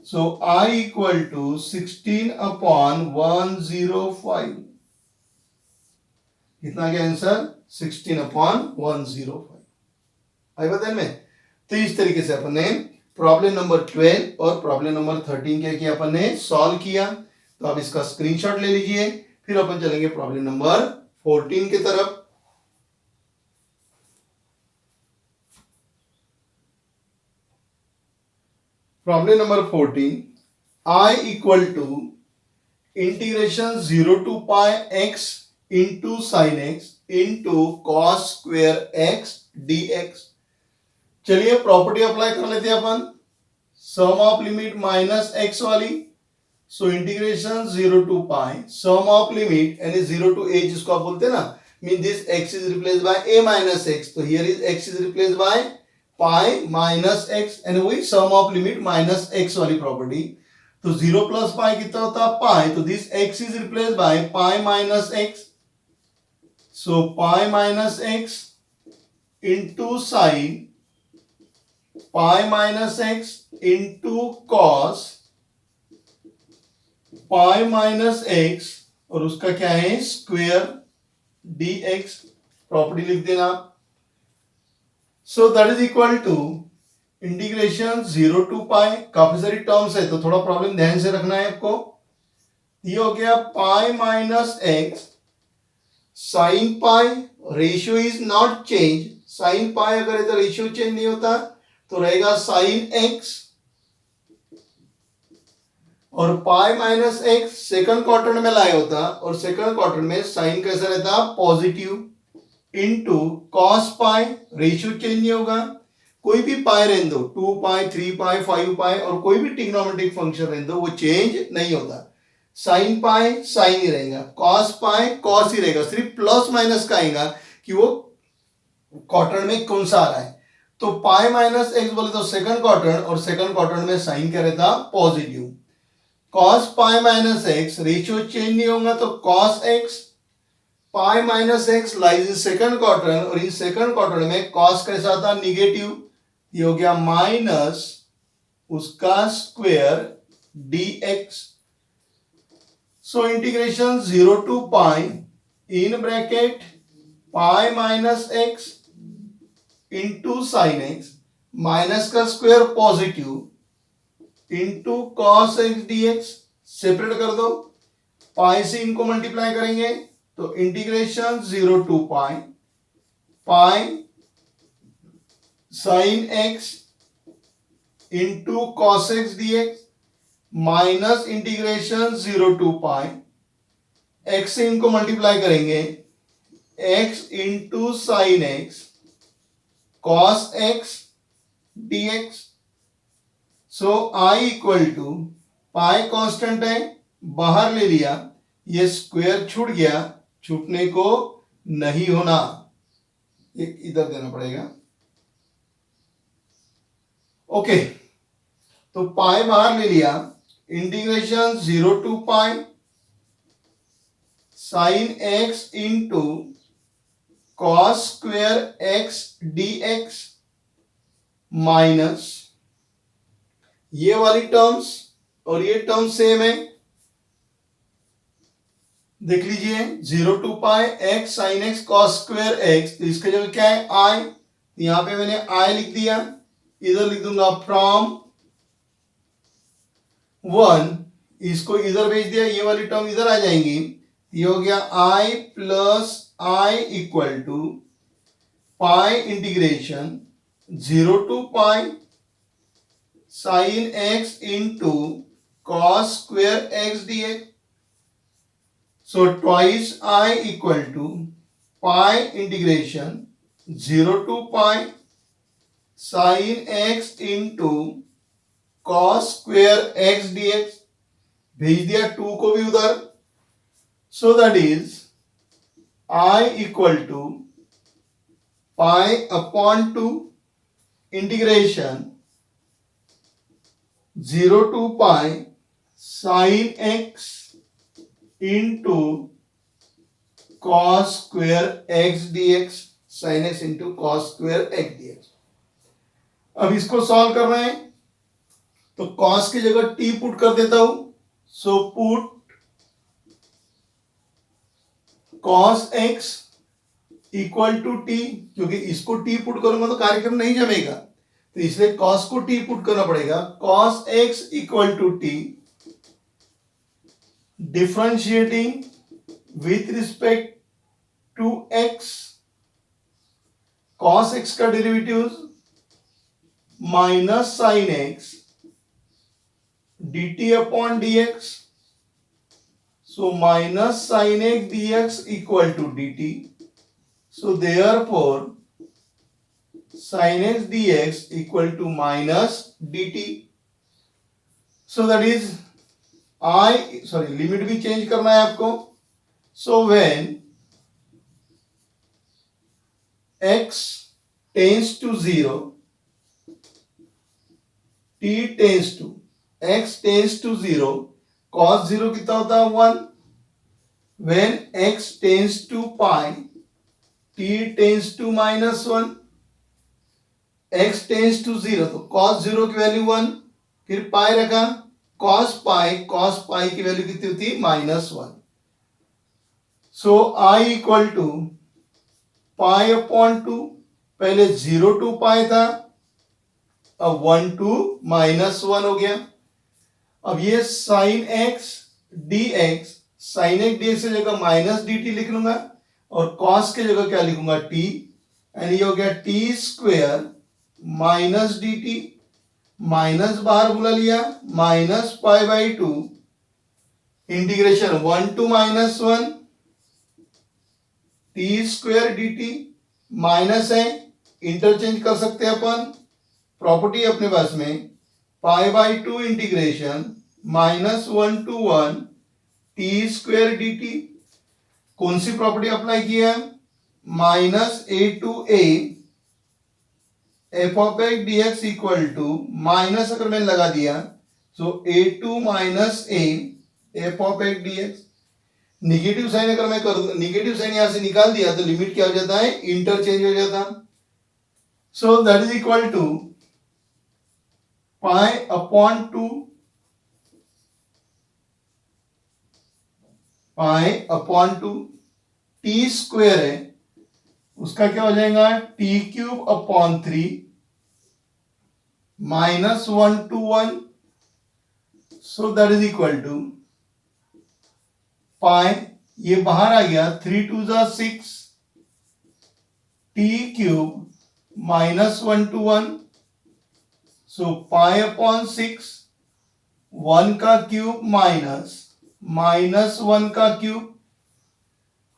सो I इक्वल टू 16/105. कितना क्या आंसर 16/105. आई बता में. तो इस तरीके से अपन ने प्रॉब्लम नंबर 12 और प्रॉब्लम नंबर 13 क्या किया अपन ने सॉल्व किया. तो आप इसका स्क्रीनशॉट ले लीजिए, फिर अपन चलेंगे प्रॉब्लम नंबर 14 की तरफ. Problem number 14, I equal to integration 0 to pi x into sine x into cos square x dx. चलिए प्रॉपर्टी अप्लाई कर लेते हैं अपन, sum of limit minus x वाली. So integration 0 to pi sum of limit यानी 0 to a जिसको आप बोलते हैं ना, mean this x is replaced by a minus x, तो here is x is replaced by pi minus x, and वही sum of limit minus x वाली property. तो 0 प्लस पाई कितना होता है पाई, तो this x is replaced by pi minus x. So pi minus x into sine pi minus x into cos pi minus x और उसका क्या है स्क्वेयर dx. प्रॉपर्टी लिख देना. So that is equal to integration 0 to pi, काफी सारी terms है तो थोड़ा प्रॉब्लम ध्यान से रखना है आपको. ये हो गया पाई minus x sine pi, ratio is not change. Sine pi अगर इधर रेशियो चेंज नहीं होता तो रहेगा साइन एक्स, और पाई माइनस एक्स सेकंड क्वाड्रेंट में लाया होता, और सेकंड क्वाड्रेंट में साइन कैसा रहता positive. Into cos pi, ratio change नहीं होगा, कोई भी पाई रहने दो, 2 पाई, 3 पाई, 5 पाई और कोई भी ट्रिग्नोमेट्रिक फंक्शन रहने दो, वो चेंज नहीं होता। साइन पाई साइन ही रहेगा, कॉस पाई कॉस ही रहेगा, सिर्फ प्लस माइनस का आएगा कि वो क्वाड्रेंट में कौन सा आ रहा है। तो पाई माइनस एक्स बोले तो सेकंड क्वाड्रेंट, और सेकंड क्वाड्रेंट में साइन क्या रहता, positive. Cos pi minus x, ratio change नहीं होगा तो cos x, pi minus x lies in second quadrant, और इस सेकंड क्वाड्रेंट में कॉस कैसा था, निगेटिव, ये हो गया माइनस उसका square dx। So integration 0 to pi in bracket pi minus x into sine x, minus का square positive into cos x dx। Separate कर दो, पाई से इनको मल्टीप्लाई करेंगे तो integration 0 to pi pi sine x into cos x dx minus integration 0 to pi, x से इनको multiply करेंगे, x into sine x cos x dx। So I equal to, pi constant है, बाहर ले लिया, ये स्क्वायर छूट गया, छूटने को नहीं होना, एक इधर देना पड़ेगा। ओके, तो पाई बाहर ले लिया, integration 0 to pi sine x into cos square x dx minus ये वाली टर्म्स और ये टर्म सेम है, देख लीजिए 0 to pi x sine x cos square x, तो इसका जगह क्या है आई, यहां पे मैंने आई लिख दिया, इधर लिख दूंगा फ्रॉम 1, इसको इधर भेज दिया, ये वाली टर्म इधर आ जाएंगी, ये हो गया I plus I equal to pi integration 0 to pi sine x into cos square x dx। So twice I equal to pi integration 0 to pi sine x into cos square x dx, भेज दिया 2 को भी उधर। So that is I equal to pi upon 2 integration 0 to pi sine x into cos square x dx, sine x into cos square x dx। अब इसको solve कर रहे हैं तो कॉस की जगह टी पुट कर देता हूं, so put cos x equal to t, क्योंकि इसको टी पुट करूंगा तो कार्यक्रम नहीं जमेगा, तो इसलिए कॉस को टी पुट करना पड़ेगा, cos x equal to t, differentiating with respect to x, cos x का derivative minus sine x dt upon dx, so minus sin x dx equal to dt, so therefore sin x dx equal to minus dt, so that is limit भी change करना है आपको, so when x tends to 0 t tends to x tends to 0, cos 0 कितना होता है 1, when x tends to pi t tends to minus 1, x tends to 0 तो cos 0 की value 1, फिर पाई रखा, cos पाई की वैल्यू कितनी होती है -1। So i equal to pi upon 2, पहले 0 टू पाई था, अब 1 टू -1 हो गया। अब ये sine x dx, sine x dx की जगह माइनस dt लिख लूंगा और cos की जगह क्या लिखूंगा t, एंड ये हो गया t square minus dt, minus बाहर बुला लिया, minus pi by 2 integration 1 to -1 t square d t minus है, इंटरचेंज कर सकते हैं अपन, प्रॉपर्टी अपने पास में pi by two integration -1 to 1 t square d t. कौन सी प्रॉपर्टी अप्लाई की है? -a to a f of x d x equal to minus, अगर मैंने लगा दिया तो a2 - a f of x d x. Negative sign अगर मैं कर निगेटिव साइन यहां से निकाल दिया तो लिमिट क्या हो जाता है? इंटरचेंज हो जाता। So that is equal to pi upon 2 t square है, उसका क्या हो जाएगा? t³/3 -1 to 1। So that is equal to pi, ये बाहर आ गया, 3 2 6 t³ -1 to 1। So pi upon 6, 1 का क्यूब माइनस 1 का cube,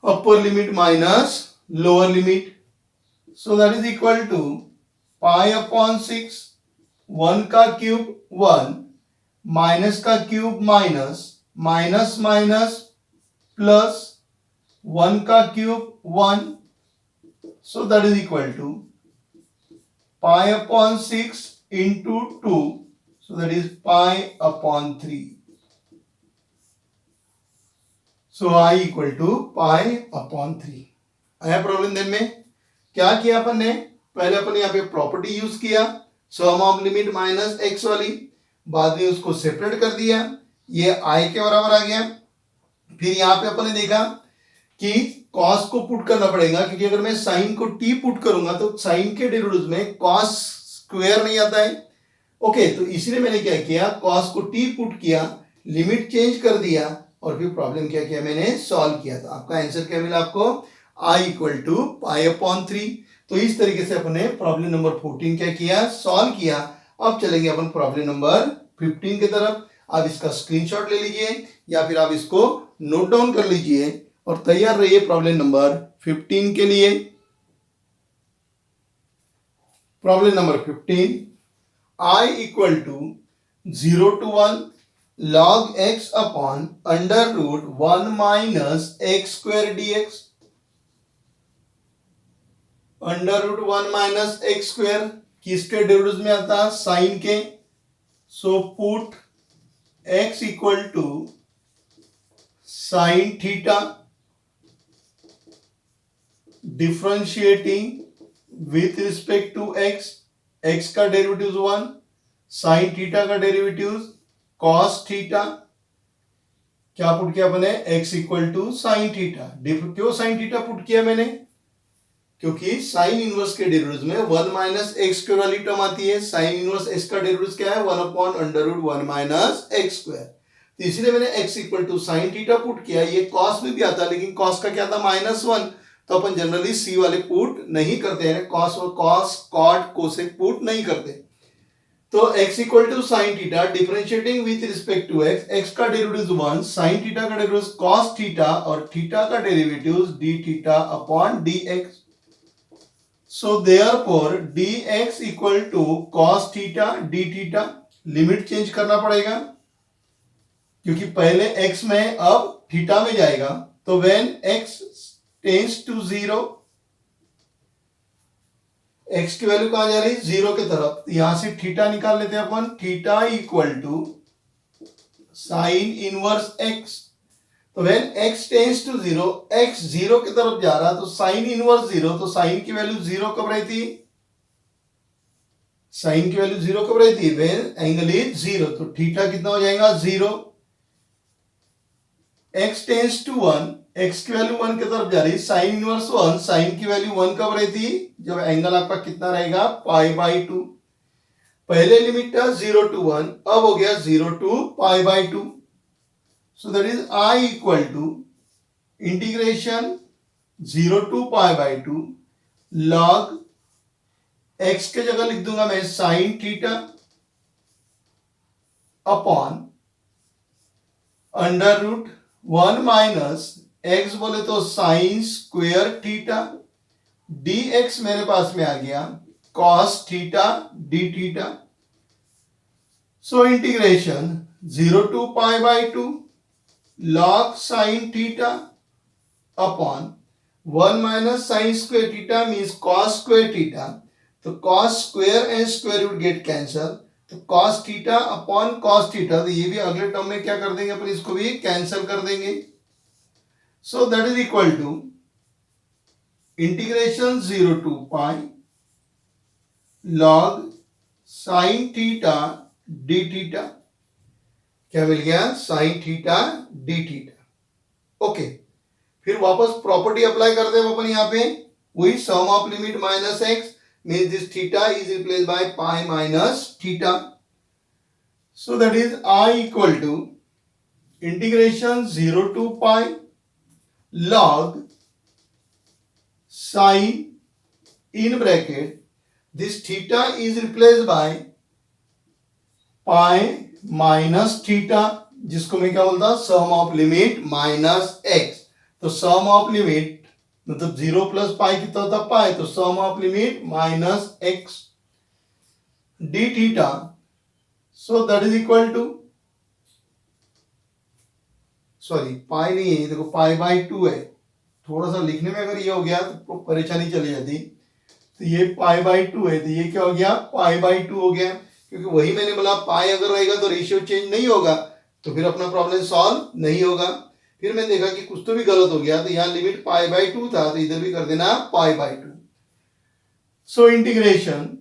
upper limit minus lower limit. So that is equal to pi upon 6, 1 का क्यूब 1, माइनस का cube minus, minus minus plus, 1 का cube 1। So that is equal to pi upon 6 into 2, so that is pi upon 3। So I equal to pi upon 3। आया problem then में? क्या किया अपन ने? पहले अपन यहाँ पे प्रॉपर्टी यूज किया, सम ऑफ लिमिट माइनस एक्स वाली, बाद में उसको सेपरेट कर दिया, ये आई के बराबर आ गया। फिर यहाँ पे अपन ने देखा कि कॉस को पुट करना पड़ेगा, क्योंकि अगर मैं साइन को टी पुट करूंगा तो साइन के डेरिवेटिव में कॉस स्क्वायर नहीं आता है। ओके, तो इसलिए मैंने क्या किया? कॉस को टी पुट किया, लिमिट चेंज कर दिया और फिर प्रॉब्लम क्या किया? मैंने सॉल्व किया। तो आपका आंसर क्या मिला आपको? आई इक्वल टू पाई अपॉन 3। तो इस तरीके से अपने प्रॉब्लम नंबर 14 क्या किया? सॉल्व किया। अब चलेंगे अपन प्रॉब्लम नंबर 15 की तरफ। आप इसका स्क्रीनशॉट ले लीजिए या फिर आप इसको नोट डाउन कर लीजिए और तैयार रहिए प्रॉब्लम नंबर 15 के लिए। Problem number 15, I equal to 0 to 1 log x upon under root 1 minus x square dx। Under root 1 minus x square किसके डेरिवेटिव में आता? साइन के। So put x equal to sine theta, differentiating with respect to x। x का derivative 1, sine theta का derivative cos theta. क्या put किया मैंने? x equal to sine theta. क्यों साइन थीटा पुट किया मैंने? क्योंकि साइन इनवर्स के डेरिवेटिव में 1 माइनस एक्स स्क्वायर वाली टर्म आती है। साइन इनवर्स x का डेरिवेटिव क्या है? 1 upon under root 1 minus x square. तो इसलिए मैंने x equal to sine theta put किया। ये कॉस में भी आता है, लेकिन कॉस का क्या था? -1। तो अपन जनरली सी वाले पुट नहीं करते हैं, कॉस और कॉस कॉट कोसेक पुट नहीं करते। तो x equal to sine theta, differentiating with respect to x, x का डेरिवेटिव 1, साइन थीटा का डेरिवेटिव कॉस थीटा और थीटा का derivative d theta upon dx। So therefore dx equal to cos theta d theta. Limit change करना पड़ेगा क्योंकि पहले x में अब थीटा में जाएगा। तो when x tends to 0, x की वैल्यू कहां जा रही? 0 की तरफ। यहां से थीटा निकाल लेते हैं अपन। Theta equal to sine inverse x। तो when x tends to 0, x 0 की तरफ जा रहा तो साइन इनवर्स 0, तो साइन की वैल्यू 0 कब रहती? साइन की वैल्यू 0 कब रहती? When angle is 0। तो थीटा कितना हो जाएगा? 0। x टेंड्स टू 1, x की वैल्यू 1 की तरफ जा रही, साइन इनवर्स 1, साइन की वैल्यू 1 कब रहती? जब एंगल आपका कितना रहेगा? पाई बाई 2। पहले लिमिट था 0 to 1, अब हो गया 0 to pi by 2। So that is I equal to integration 0 to pi by 2 log x के जगह लिख दूंगा मैं sine theta upon under root 1 minus x बोले तो साइन स्क्वेयर थीटा, dx मेरे पास में आ गया cos theta d theta. So integration 0 to pi by 2 log sin theta upon 1 minus sin square theta means cos square theta. तो cos square and square root get cancel, तो cos theta upon cos theta, तो ये भी अगले term में क्या कर देंगे अपन, इसको भी कैंसिल कर देंगे. So that is equal to integration 0 to pi log sin theta d theta. क्या मिल गया, sin theta d theta. Okay, फिर वापस प्रॉपर्टी अप्लाई कर दे अपन यहाँ पे, वही sum of limit minus x means this theta is replaced by pi minus theta. So that is I equal to integration 0 to pi log sin in bracket this theta is replaced by pi minus theta, जिसको मैं क्या बोलता, सम of limit minus x. तो sum of limit मतलब 0 plus pi कितना होता, pi, तो sum of limit minus x d theta. So that is equal to, sorry pi नहीं है देखो, पाई बाई 2 है. थोड़ा सा लिखने में अगर ये हो गया तो परेशानी चली जाती. तो ये पाई बाई 2 है, तो ये क्या हो गया, पाई बाई 2 हो गया. क्योंकि वही मैंने बोला पाई अगर रहेगा तो रेशियो चेंज नहीं होगा, तो फिर अपना प्रॉब्लम सॉल्व नहीं होगा. फिर मैंने देखा कि कुछ तो भी गलत हो गया, तो यहाँ लिमिट पाई बाई 2 था, तो इधर भी कर देना पाई by 2. So integration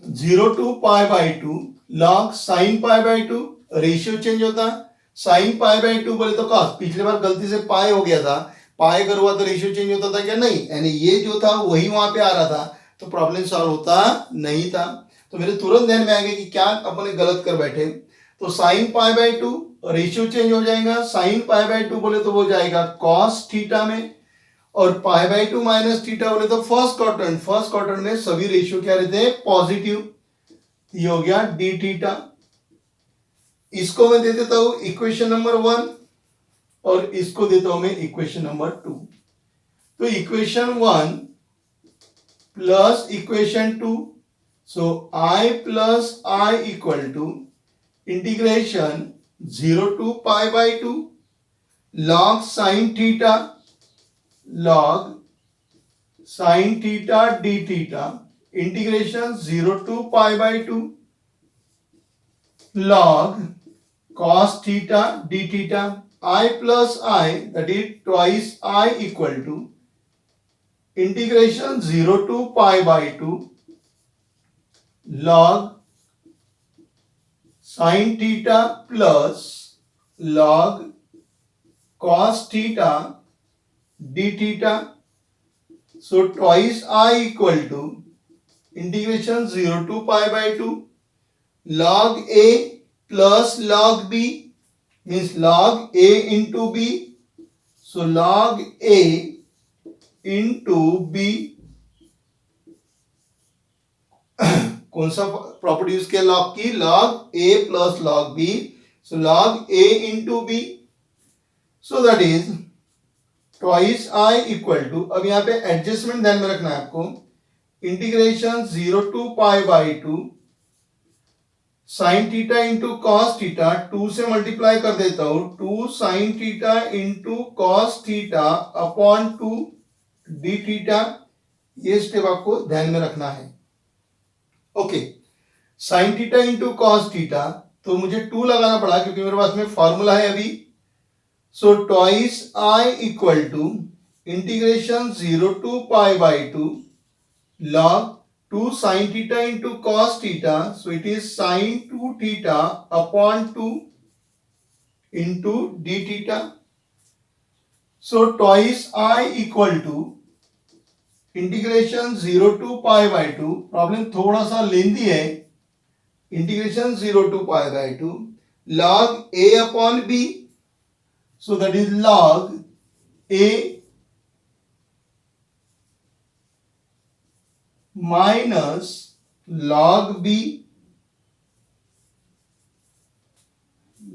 0 to pi by 2 log sine pi by 2, ratio change होता. साइन पाई बाई 2 बोले तो कॉस, पिछले बार गलती से पाई हो गया था, पाई अगर हुआ तो रेशियो चेंज होता था क्या, नहीं, यानी ये जो था वही वहां पे आ रहा था, तो प्रॉब्लम सॉल्व होता नहीं था. तो मेरे तुरंत ध्यान में आ गया कि क्या अपन गलत कर बैठे. तो sine pi by 2 ratio change हो जाएगा, साइन पाई बाई 2 बोले तो वो जाएगा कॉस थीटा में, और पाई बाई 2 माइनस थीटा बोले तो फर्स्ट क्वाड्रेंट में सभी रेशियो क्या रहते हैं, पॉजिटिव. ये हो गया डी थीटा. इसको मैं दे देता हूं इक्वेशन नंबर 1 और इसको देता हूं मैं इक्वेशन नंबर 2. तो equation 1 plus equation 2, so I plus I equal to integration 0 to pi by 2 log sin theta d theta integration 0 to pi by 2 log cos theta d theta. I plus I, that is twice I equal to integration 0 to pi by 2 log sin theta plus log cos theta d theta. So twice I equal to integration 0 to pi by 2 log A plus log B means log A into B. So log A into B. कौन सा property use किया log की, log A plus log B. So log A into B. So that is twice I equal to, अब यहाँ पे adjustment ध्यान में रखना है आपको, integration 0 to pi by 2 sine theta into cos theta, 2 से मल्टीप्लाई कर देता हूं, 2 sine theta into cos theta upon 2 D theta. ये स्टेप आपको ध्यान में रखना है. Okay, sine theta into cos theta, तो मुझे 2 लगाना पड़ा क्योंकि मेरे पास में फॉर्मूला है अभी. So twice I equal to integration 0 to pi by 2 log 2 sin theta into cos theta, so it is sin 2 theta upon 2 into d theta. So twice I equal to integration 0 to pi by 2, problem थोड़ा सा लेंदी है, integration 0 to pi by 2 log A upon B, so that is log A minus log B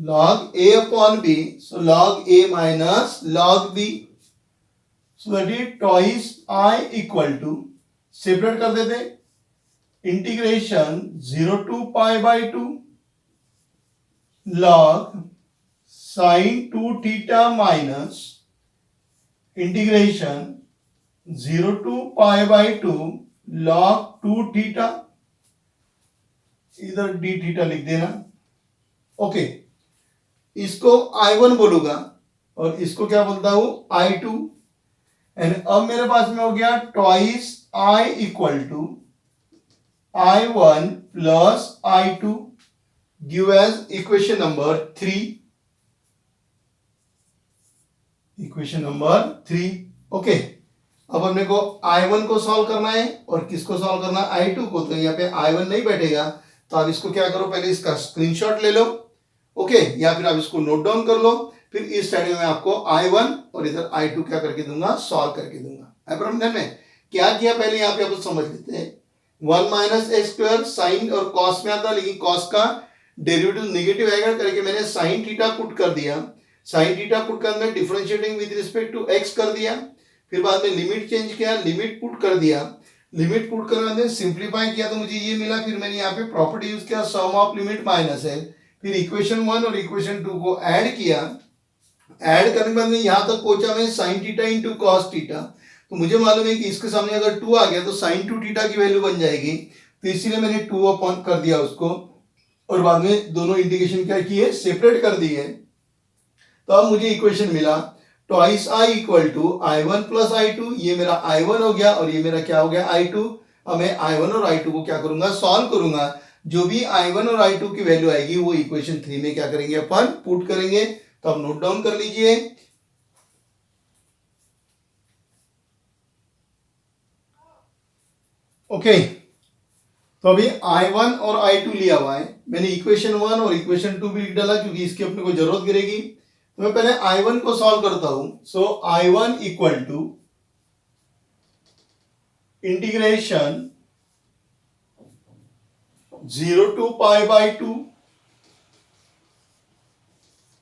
log a upon b, so log a minus log b, so that is twice I equal to, separate कर देते, integration 0 to pi by 2 log sin 2 theta minus integration 0 to pi by 2 log 2 theta, इधर d theta लिख देना। Okay, इसको I1 बोलूंगा और इसको क्या बोलता हूं I2, एंड अब मेरे पास में हो गया twice I equal to I1 plus I2, give as equation number 3, equation number 3। Okay, अब अपने को I1 को सॉल्व करना है और किसको सॉल्व करना है I2 को, तो यहाँ पे I1 नहीं बैठेगा, तो आप इसको क्या करो, पहले इसका स्क्रीनशॉट ले लो, ओके, या फिर आप इसको नोट डाउन कर लो, फिर इस साइड में आपको I1 और इधर I2 क्या करके दूंगा, सॉल्व करके दूंगा। ध्यान में क्या किया, पहले यहाँ पे आप समझ लेते हैं, 1 माइनस एक्स स्क्वायर साइन और कॉस में आता, लेकिन कॉस का डेरिवेटिव नेगेटिव आएगा करके मैंने साइन थीटा पुट कर दिया, साइन थीटा पुट कर मैं differentiating with respect to x कर दिया, फिर बाद में लिमिट चेंज किया, लिमिट पुट कर दिया, लिमिट पुट करने बाद सिंप्लीफाई किया तो मुझे ये मिला, फिर मैंने यहाँ पे प्रॉपर्टी यूज किया, सम ऑफ लिमिट माइनस है, फिर इक्वेशन 1 और इक्वेशन 2 को ऐड किया, ऐड करने के बाद में यहां तक पहुंचा मैं sine theta into cos theta, तो मुझे मालूम है कि इसके सामने अगर 2 आ गया तो साइन 2 थीटा की वैल्यू बन जाएगी, तो इसीलिए मैंने 2 अपॉन कर दिया उसको, और बाद में दोनों इंटीग्रेशन क्या किए, सेपरेट कर दिए, तो अब मुझे इक्वेशन मिला twice I equal to I1 plus I2, ये मेरा I1 हो गया और ये मेरा क्या हो गया I2। अब मैं I1 और I2 को क्या करूंगा, सॉल्व करूंगा, जो भी I1 और I2 की वैल्यू आएगी वो इक्वेशन 3 में क्या करेंगे, अपन पुट करेंगे, तो आप नोट डाउन कर लीजिए। ओके, तो अभी I1 और I2 लिया हुआ है, मैंने इक्वेशन 1 और इक्वेशन 2 भी लिख डाला क्योंकि इसकी अपने को जरूरत गिरेगी, तो मैं पहले I1 को सॉल्व करता हूं, so I1 equal to integration 0 to pi by 2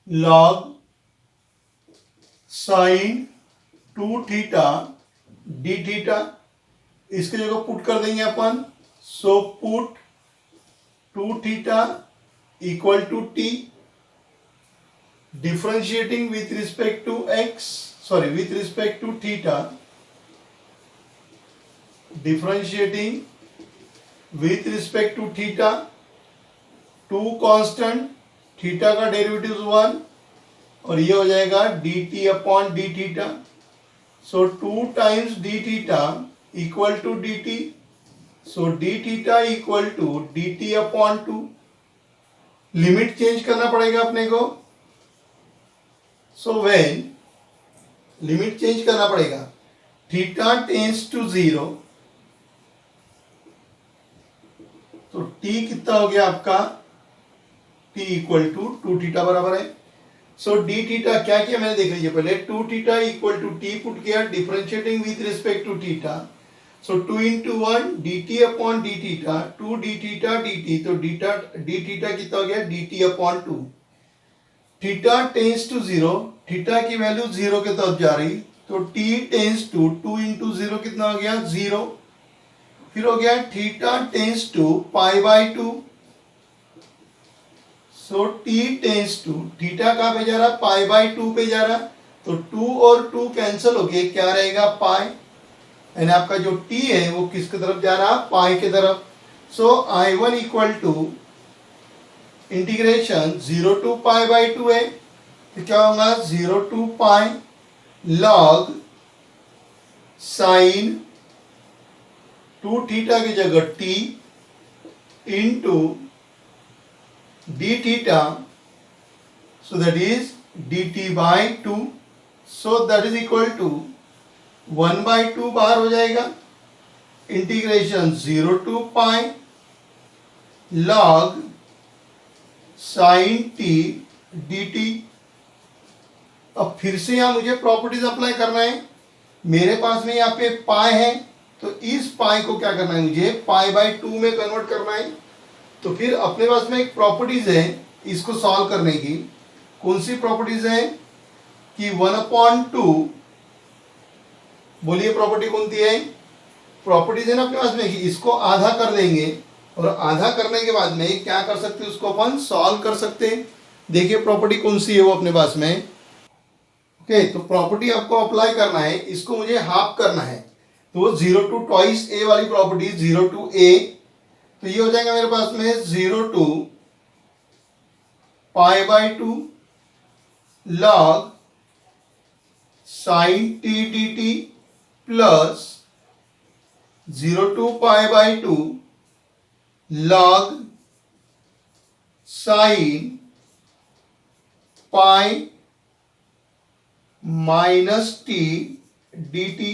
log sine 2 theta d theta, इसके जगह पुट कर देंगे अपन, so put 2 theta equal to t, differentiating with respect to x, sorry, with respect to theta, differentiating with respect to theta, 2 constant, theta का derivative 1 और ये हो जाएगा dt upon d theta, so 2 times d theta equal to dt, so d theta equal to dt upon 2, limit change करना पड़ेगा अपने को, so when limit change करना पड़ेगा, थीटा टेंड्स टू 0, तो t कितना हो गया आपका, t इक्वल टू 2 थीटा बराबर है, सो डी थीटा क्या किया मैंने देख लीजिए पहले, 2 theta equal to t put किया, differentiating with respect to theta, so 2 into 1 dt upon d theta, 2 d theta dt, तो डी थीटा कितना हो गया, dt upon 2, theta tends to 0, theta की वैल्यू 0 के तरफ जा रही, तो t टेंस टू 2 into 0 कितना हो गया, 0, फिर हो गया theta tends to pi by 2, so t tends to, theta कहां पे जा रहा, पाई बाई 2 पे जा रहा, तो 2 और 2 कैंसिल हो गए, क्या रहेगा, पाई, यानी आपका जो t है वो किसकी तरफ जा रहा, पाई की तरफ, so I1 equal to integration 0 to pi by 2 है, तो क्या होगा 0 to pi log sine 2 theta की जगह t into d theta, so that is dt by 2, so that is equal to 1 by 2 बाहर हो जाएगा, integration 0 to pi log sine t d t. अब फिर से यहां मुझे प्रॉपर्टीज अप्लाई करना है, मेरे पास में यहाँ पे पाई है, तो इस पाई को क्या करना है, मुझे पाई बाई 2 में कन्वर्ट करना है, तो फिर अपने पास में एक प्रॉपर्टीज है इसको सॉल्व करने की कौन सी प्रॉपर्टीज है कि 1/2, बोलिए प्रॉपर्टी कौन सी है? प्रॉपर्टीज है ना अपने पास में कि इसको आधा कर देंगे और आधा करने के बाद में क्या कर सकते हैं, उसको अपन सॉल्व कर सकते हैं। देखिए प्रॉपर्टी कौन सी है वो अपने पास में। ओके, तो प्रॉपर्टी आपको अप्लाई करना है, इसको मुझे हाफ करना है, तो 0 to twice a वाली प्रॉपर्टी 0 to a, तो ये हो जाएगा मेरे पास में 0 to π/2 log sin t dt plus 0 to π/2 log sin पाई minus t d t.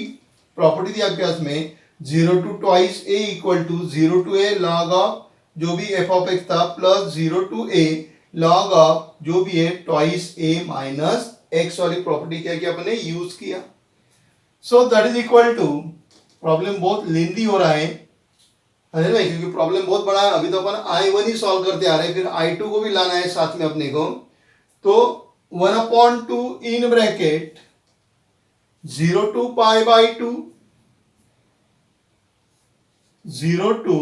Property थी आपके पास में 0 to twice a equal to 0 to a log of जो भी f ऑफ x था plus 0 to a log of जो भी है twice a माइनस x वाली प्रॉपर्टी क्या किया अपने यूज किया। So that is equal to, problem बहुत लेंदी हो रहा है भाई क्योंकि प्रॉब्लम बहुत बड़ा है। अभी तो अपन I1 ही सॉल्व करते आ रहे हैं, फिर I2 को भी लाना है साथ में अपने को। तो 1/2 in bracket 0 to π/2 0 to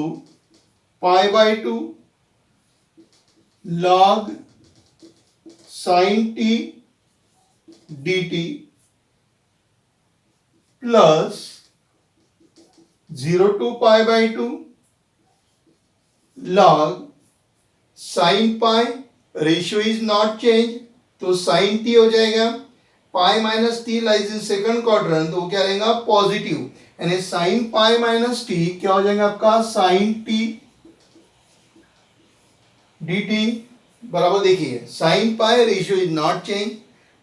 π/2 log sin t dt plus 0 to π/2 log sin pi, ratio is not change, तो sin t हो जाएगा, पाई minus t lies in second quadrant, तो वो क्या रहेगा पॉजिटिव, यानी sin पाई माइनस टी क्या हो जाएगा आपका sin t dt बराबर, देखिए sin pi ratio is not change,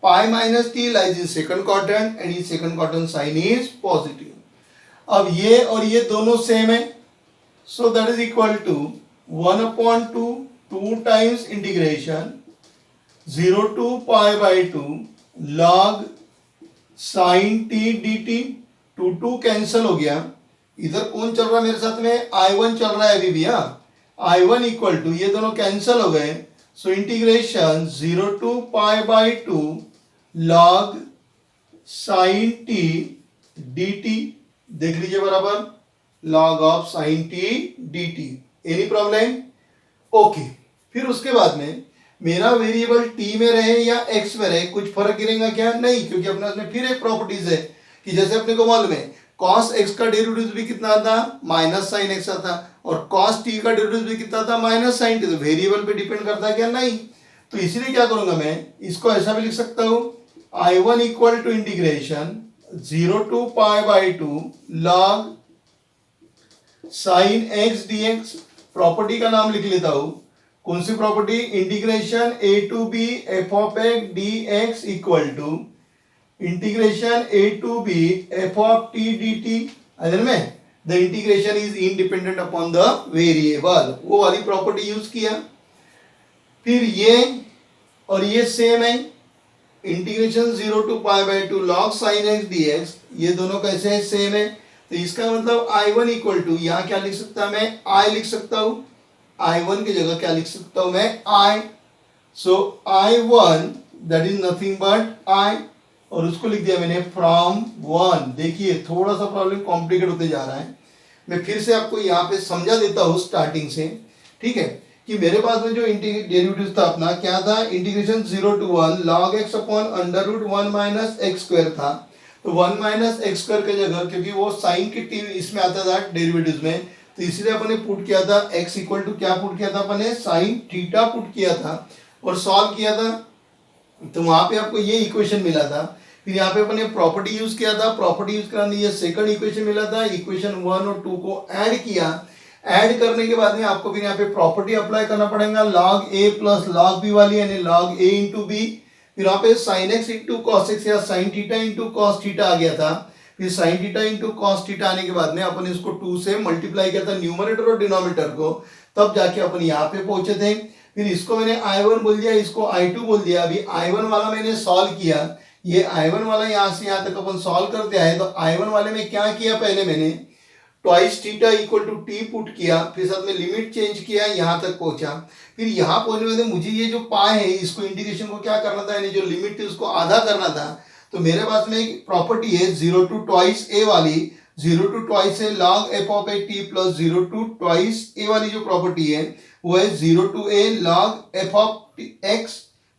pi minus t lies in second quadrant and in second quadrant sine is positive. अब ये और ये दोनों सेम है, so that is equal to 1/2 2 times integration 0 to π/2 log sin t dt, 2 cancel हो गया। इधर कौन चल रहा है मेरे साथ में, I1 चल रहा है अभी भी। I1 इक्वल टू ये दोनों कैंसल हो गए, सो integration 0 to π/2 log sin t dt, देख लीजिए बराबर log of sin t dt। Any problem? Okay, फिर उसके बाद में मेरा वेरिएबल t में रहे या x में रहे कुछ फर्क गिरेगा क्या? नहीं, क्योंकि अपने उसमें फिर एक प्रॉपर्टीज है कि जैसे अपने को मालूम है cos x का डेरिवेटिव भी कितना था, माइनस साइन x था, और cos t का डेरिवेटिव भी कितना था, माइनस साइन t। तो वेरिएबल पे डिपेंड करता है क्या? नहीं। तो इसीलिए क्या करूंगा मैं, इसको ऐसा भी लिख सकता हूं I1 equal to integration 0 to π/2 log sin x dx। Property का नाम लिख लेता हूं, कौन सी property, integration a to b f of x dx equal to integration a to b f of t dt। Other में the integration is independent upon the variable, वो वाली प्रॉपर्टी यूज किया। फिर ये और ये सेम है, integration 0 to π/2 log sin x dx, ये दोनों कैसे है, सेम है। तो इसका मतलब I1 इक्वल टू, यहां क्या लिख सकता मैं, I लिख सकता हूं, I1 की जगह क्या लिख सकता हूं मैं, I। So I1 that is nothing but I, और उसको लिख दिया मैंने फ्रॉम 1। देखिए थोड़ा सा प्रॉब्लम कॉम्प्लिकेट होते जा रहा है, मैं फिर से आपको यहाँ पे समझा देता हूँ स्टार्टिंग से, ठीक है, कि मेरे पास में जो डेरिवेटिव था अपना क्या था, integration 0 to 1 log x upon under root 1 minus x square था। तो 1 माइनस एक्स स्क्वायर की जगह, क्योंकि वो साइन की टी इसमें आता था डेरिवेटिव में, तो इसलिए अपने पुट किया था x इक्वल टू क्या पुट किया था अपने, साइन थीटा पुट किया था और सॉल्व किया था। तो वहां पे आपको ये इक्वेशन मिला था। फिर यहाँ पे अपने प्रॉपर्टी यूज किया था, प्रॉपर्टी यूज करने ये सेकंड इक्वेशन मिला था, इक्वेशन 1 और 2 को ऐड किया। ऐड करने के बाद में आपको फिर यहाँ पे प्रॉपर्टी अप्लाई करना पड़ेगा, log a plus log b वाली, यानी log a इंटू बी। फिर यहाँ पे sin x into cos x या sin theta into cos theta आ गया था। फिर sin theta into cos theta आने के बाद में अपन इसको 2 से मल्टीप्लाई किया था न्यूमरेटर और डिनोमिनेटर को, तब जाके अपन यहाँ पे पहुंचे थे। फिर इसको मैंने I1 बोल दिया, इसको I2 बोल दिया। अभी I1 वाला मैंने सॉल्व किया, ये I1 वाला यहाँ से यहाँ तक अपन सॉल्व करते आए। तो I1 वाले में क्या किया, पहले मैंने twice theta equal to t put किया, फिर साथ में लिमिट चेंज किया, यहां तक पहुंचा। फिर यहां पहुंचने में मुझे ये जो पाए है इसको इंटीग्रेशन को क्या करना था, यानी जो लिमिट थी उसको आधा करना था। तो मेरे पास में एक प्रॉपर्टी है 0 टू ट्वाइस ए वाली, 0 two twice a log f of a t plus 0 two twice a वाली जो प्रॉपर्टी है वो है 0 two a log f of x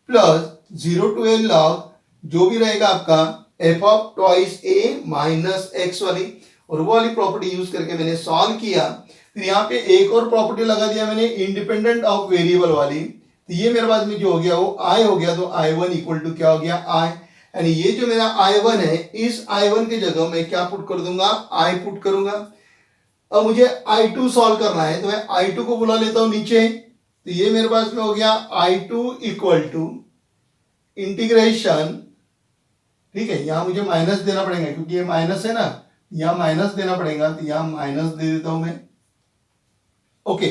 plus 0 two a log जो भी रहेगा आपका f of twice a minus x वाली, और वो वाली प्रॉपर्टी यूज करके मैंने सॉल्व किया। फिर यहाँ पे एक और प्रॉपर्टी लगा दिया मैंने इंडिपेंडेंट ऑफ वेरिएबल वाली, तो ये मेरे पास में जो हो गया वो आई हो गया, तो I1 इक्वल टू क्या हो गया आई, यानी ये जो मेरा I1 है इस I1 की जगह मैं क्या पुट कर दूंगा, आई पुट करूंगा। अब मुझे I2 सॉल्व करना है, तो मैं I2 को बुला लेता हूं नीचे, तो ये मेरे पास में हो गया I2 इक्वल टू इंटीग्रेशन, ठीक है, यहां मुझे माइनस देना पड़ेगा क्योंकि ये माइनस है ना, यहां माइनस देना पड़ेगा, तो यहां माइनस दे देता हूं मैं। Okay,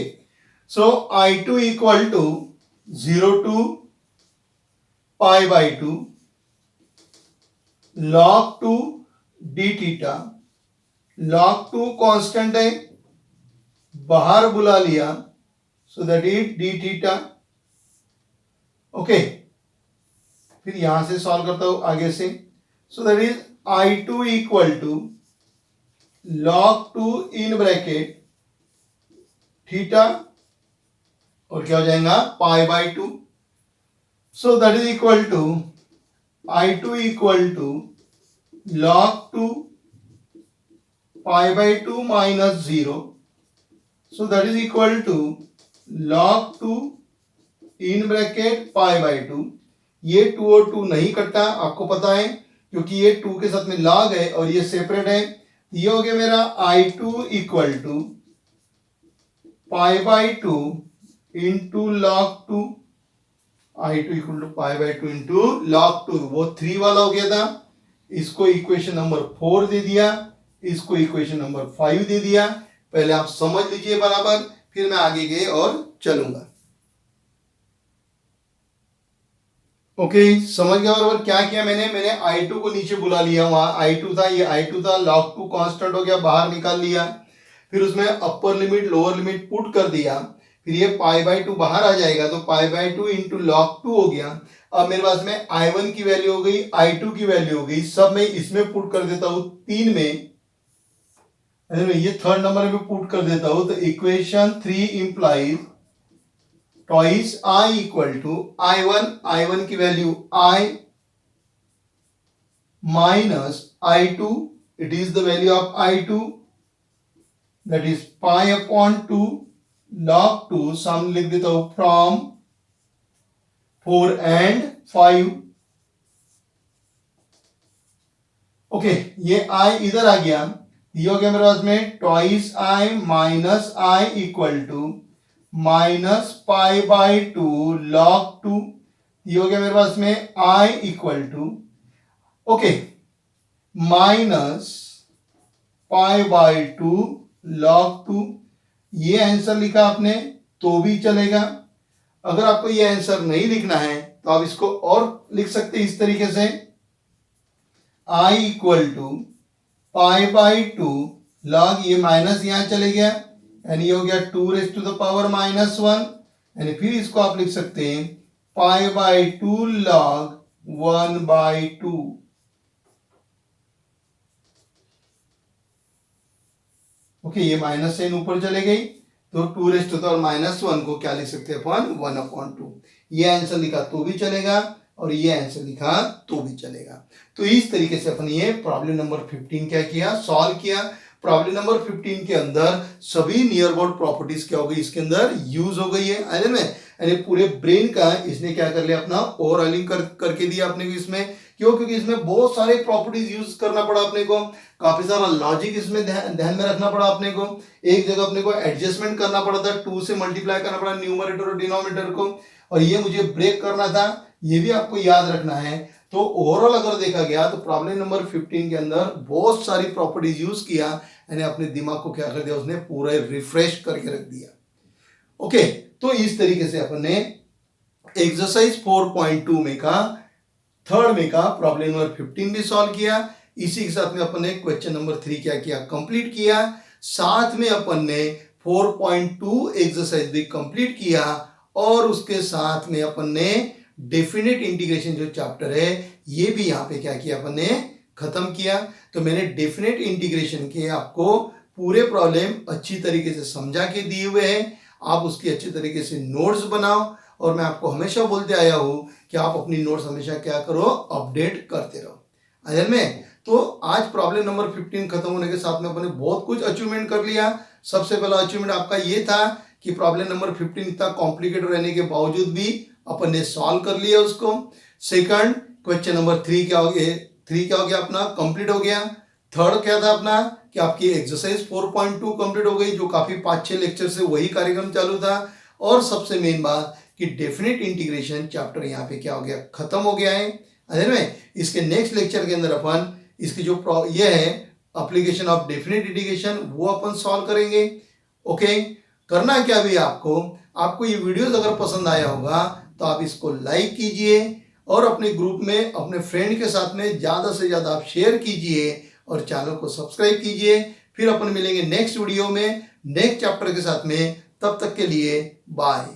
so I2 equal to 0 to pi by 2 log 2 d theta, log 2 constant है, बाहर बुला लिया, so that is d theta. Okay, फिर यहां से सॉल्व करता हूं आगे से, so that is I2 equal to log 2 in bracket theta और क्या हो जाएगा pi by 2, so that is equal to I2 equal to log 2 pi by 2 minus 0, so that is equal to log 2 in bracket pi by 2। ये 2 और 2 नहीं कटता, आपको पता है, क्योंकि ये 2 के साथ में log है और ये सेपरेट है। ये हो गया मेरा I2 equal to pi by 2 into log 2, I2 equal to pi by 2 into log 2, वो 3 वाला हो गया था, इसको इक्वेशन नंबर 4 दे दिया, इसको इक्वेशन नंबर 5 दे दिया। पहले आप समझ लीजिए बराबर, फिर मैं आगे गए और चलूंगा। ओके, समझ गया बराबर। क्या किया मैंने I2 को नीचे बुला लिया, वहां I2 था, ये I2 था, log 2 कांस्टेंट हो गया, बाहर निकाल लिया, फिर उसमें अपर लिमिट लोअर लिमिट पुट कर दिया, फिर ये पाई बाई 2 बाहर आ जाएगा, तो पाई बाई 2 इंटू log 2 हो गया। अब मेरे पास में I1 की वैल्यू हो गई, I2 की वैल्यू हो गई, सब मैं इसमें पुट कर देता हूं 3 में, ये थर्ड नंबर में पुट कर देता हूं, तो equation 3 implies twice I equal to I1 की value I minus I2, it is the value of I2, that is pi upon 2 log 2, सामने लिख देता हूं फ्रॉम 4 एंड 5। ओके, ये I इधर आ गया, ये हो गया मेरे पास में twice I minus I equal to minus pi by 2 log 2, ये हो गया मेरे पास में I equal to okay minus pi by 2 log 2। ये आंसर लिखा आपने तो भी चलेगा। अगर आपको ये आंसर नहीं लिखना है तो आप इसको और लिख सकते हैं इस तरीके से, I equal to pi by 2 log, ये माइनस यहां चले गया, यानी ये हो गया 2 raise to the power minus 1, यानी फिर इसको आप लिख सकते हैं pi by 2 log 1 by 2। Okay, ये माइनस साइन ऊपर चले गई, तो 2 raise to the power minus 1 को क्या लिख सकते हैं अपन 1/2। ये आंसर लिखा तो भी चलेगा और ये आंसर लिखा तो भी चलेगा। तो इस तरीके से अपन ये प्रॉब्लम नंबर 15 क्या किया, सॉल्व किया। प्रॉब्लम नंबर 15 के अंदर सभी नियर अबाउट प्रॉपर्टीज क्या हो गई, इसके अंदर यूज हो गई है में, यानी पूरे ब्रेन का इसने क्या कर लिया अपना ओवरऑलिंग करके दिया अपने को इसमें। क्यों? क्योंकि इसमें बहुत सारे प्रॉपर्टीज यूज करना पड़ा अपने को, काफी सारा लॉजिक इसमें ध्यान में रखना पड़ा अपने को, एक जगह अपने को एडजस्टमेंट करना पड़ा था, 2 से मल्टीप्लाई करना पड़ा न्यूमरेटर और डिनोमिनेटर को, और ये मुझे ब्रेक करना था, ये भी आपको याद रखना है। तो ओवरऑल अगर देखा गया तो प्रॉब्लम नंबर 15 के अंदर बहुत सारी प्रॉपर्टीज यूज किया, यानी अपने दिमाग को क्या कर दिया उसने पूरा रिफ्रेश करके रख दिया। ओके, तो इस तरीके से अपन ने एक्सरसाइज 4.2 में का थर्ड में का प्रॉब्लम नंबर 15 भी सॉल्व किया। इसी के साथ में अपन ने क्वेश्चन नंबर 3 क्या किया, कंप्लीट किया। साथ में अपन ने 4.2 एक्सरसाइज भी कंप्लीट किया और उसके साथ में अपन ने डेफिनेट इंटीग्रेशन जो चैप्टर है ये भी यहाँ पे क्या किया अपन ने खत्म किया। तो मैंने डेफिनेट इंटीग्रेशन के आपको पूरे प्रॉब्लम अच्छी तरीके से समझा के दिए हुए हैं। आप उसकी अच्छी तरीके से नोट्स बनाओ और मैं आपको हमेशा बोलते आया हूँ कि आप अपनी नोट्स हमेशा क्या करो, अपडेट करते रहो। अजय में तो आज प्रॉब्लम नंबर 15 खत्म होने के साथ में अपने बहुत कुछ अचीवमेंट कर लिया। सबसे पहला अचीवमेंट आपका ये था कि प्रॉब्लम नंबर 15 इतना कॉम्प्लिकेटेड रहने के बावजूद भी अपन ने सॉल्व कर लिया उसको। सेकंड क्वेश्चन नंबर 3 क्या हो गया अपना, कंप्लीट हो गया। थर्ड क्या था अपना कि आपकी एक्सरसाइज 4.2 कंप्लीट हो गई, जो काफी 5-6 लेक्चर से वही कार्यक्रम चालू था। और सबसे मेन बात कि डेफिनेट इंटीग्रेशन चैप्टर यहाँ पे क्या हो गया, खत्म हो गया है। अरे में इसके नेक्स्ट लेक्चर के अंदर अपन इसकी जो ये है एप्लीकेशन ऑफ डेफिनेट इंटीग्रेशन वो अपन सॉल्व करेंगे। ओके, करना क्या भी आपको ये वीडियोस अगर पसंद आया होगा तो आप इसको लाइक कीजिए और अपने ग्रुप में अपने फ्रेंड के साथ में ज्यादा से ज्यादा आप शेयर कीजिए और चैनल को सब्सक्राइब कीजिए। फिर अपन मिलेंगे नेक्स्ट वीडियो में नेक्स्ट चैप्टर के साथ में। तब तक के लिए बाय।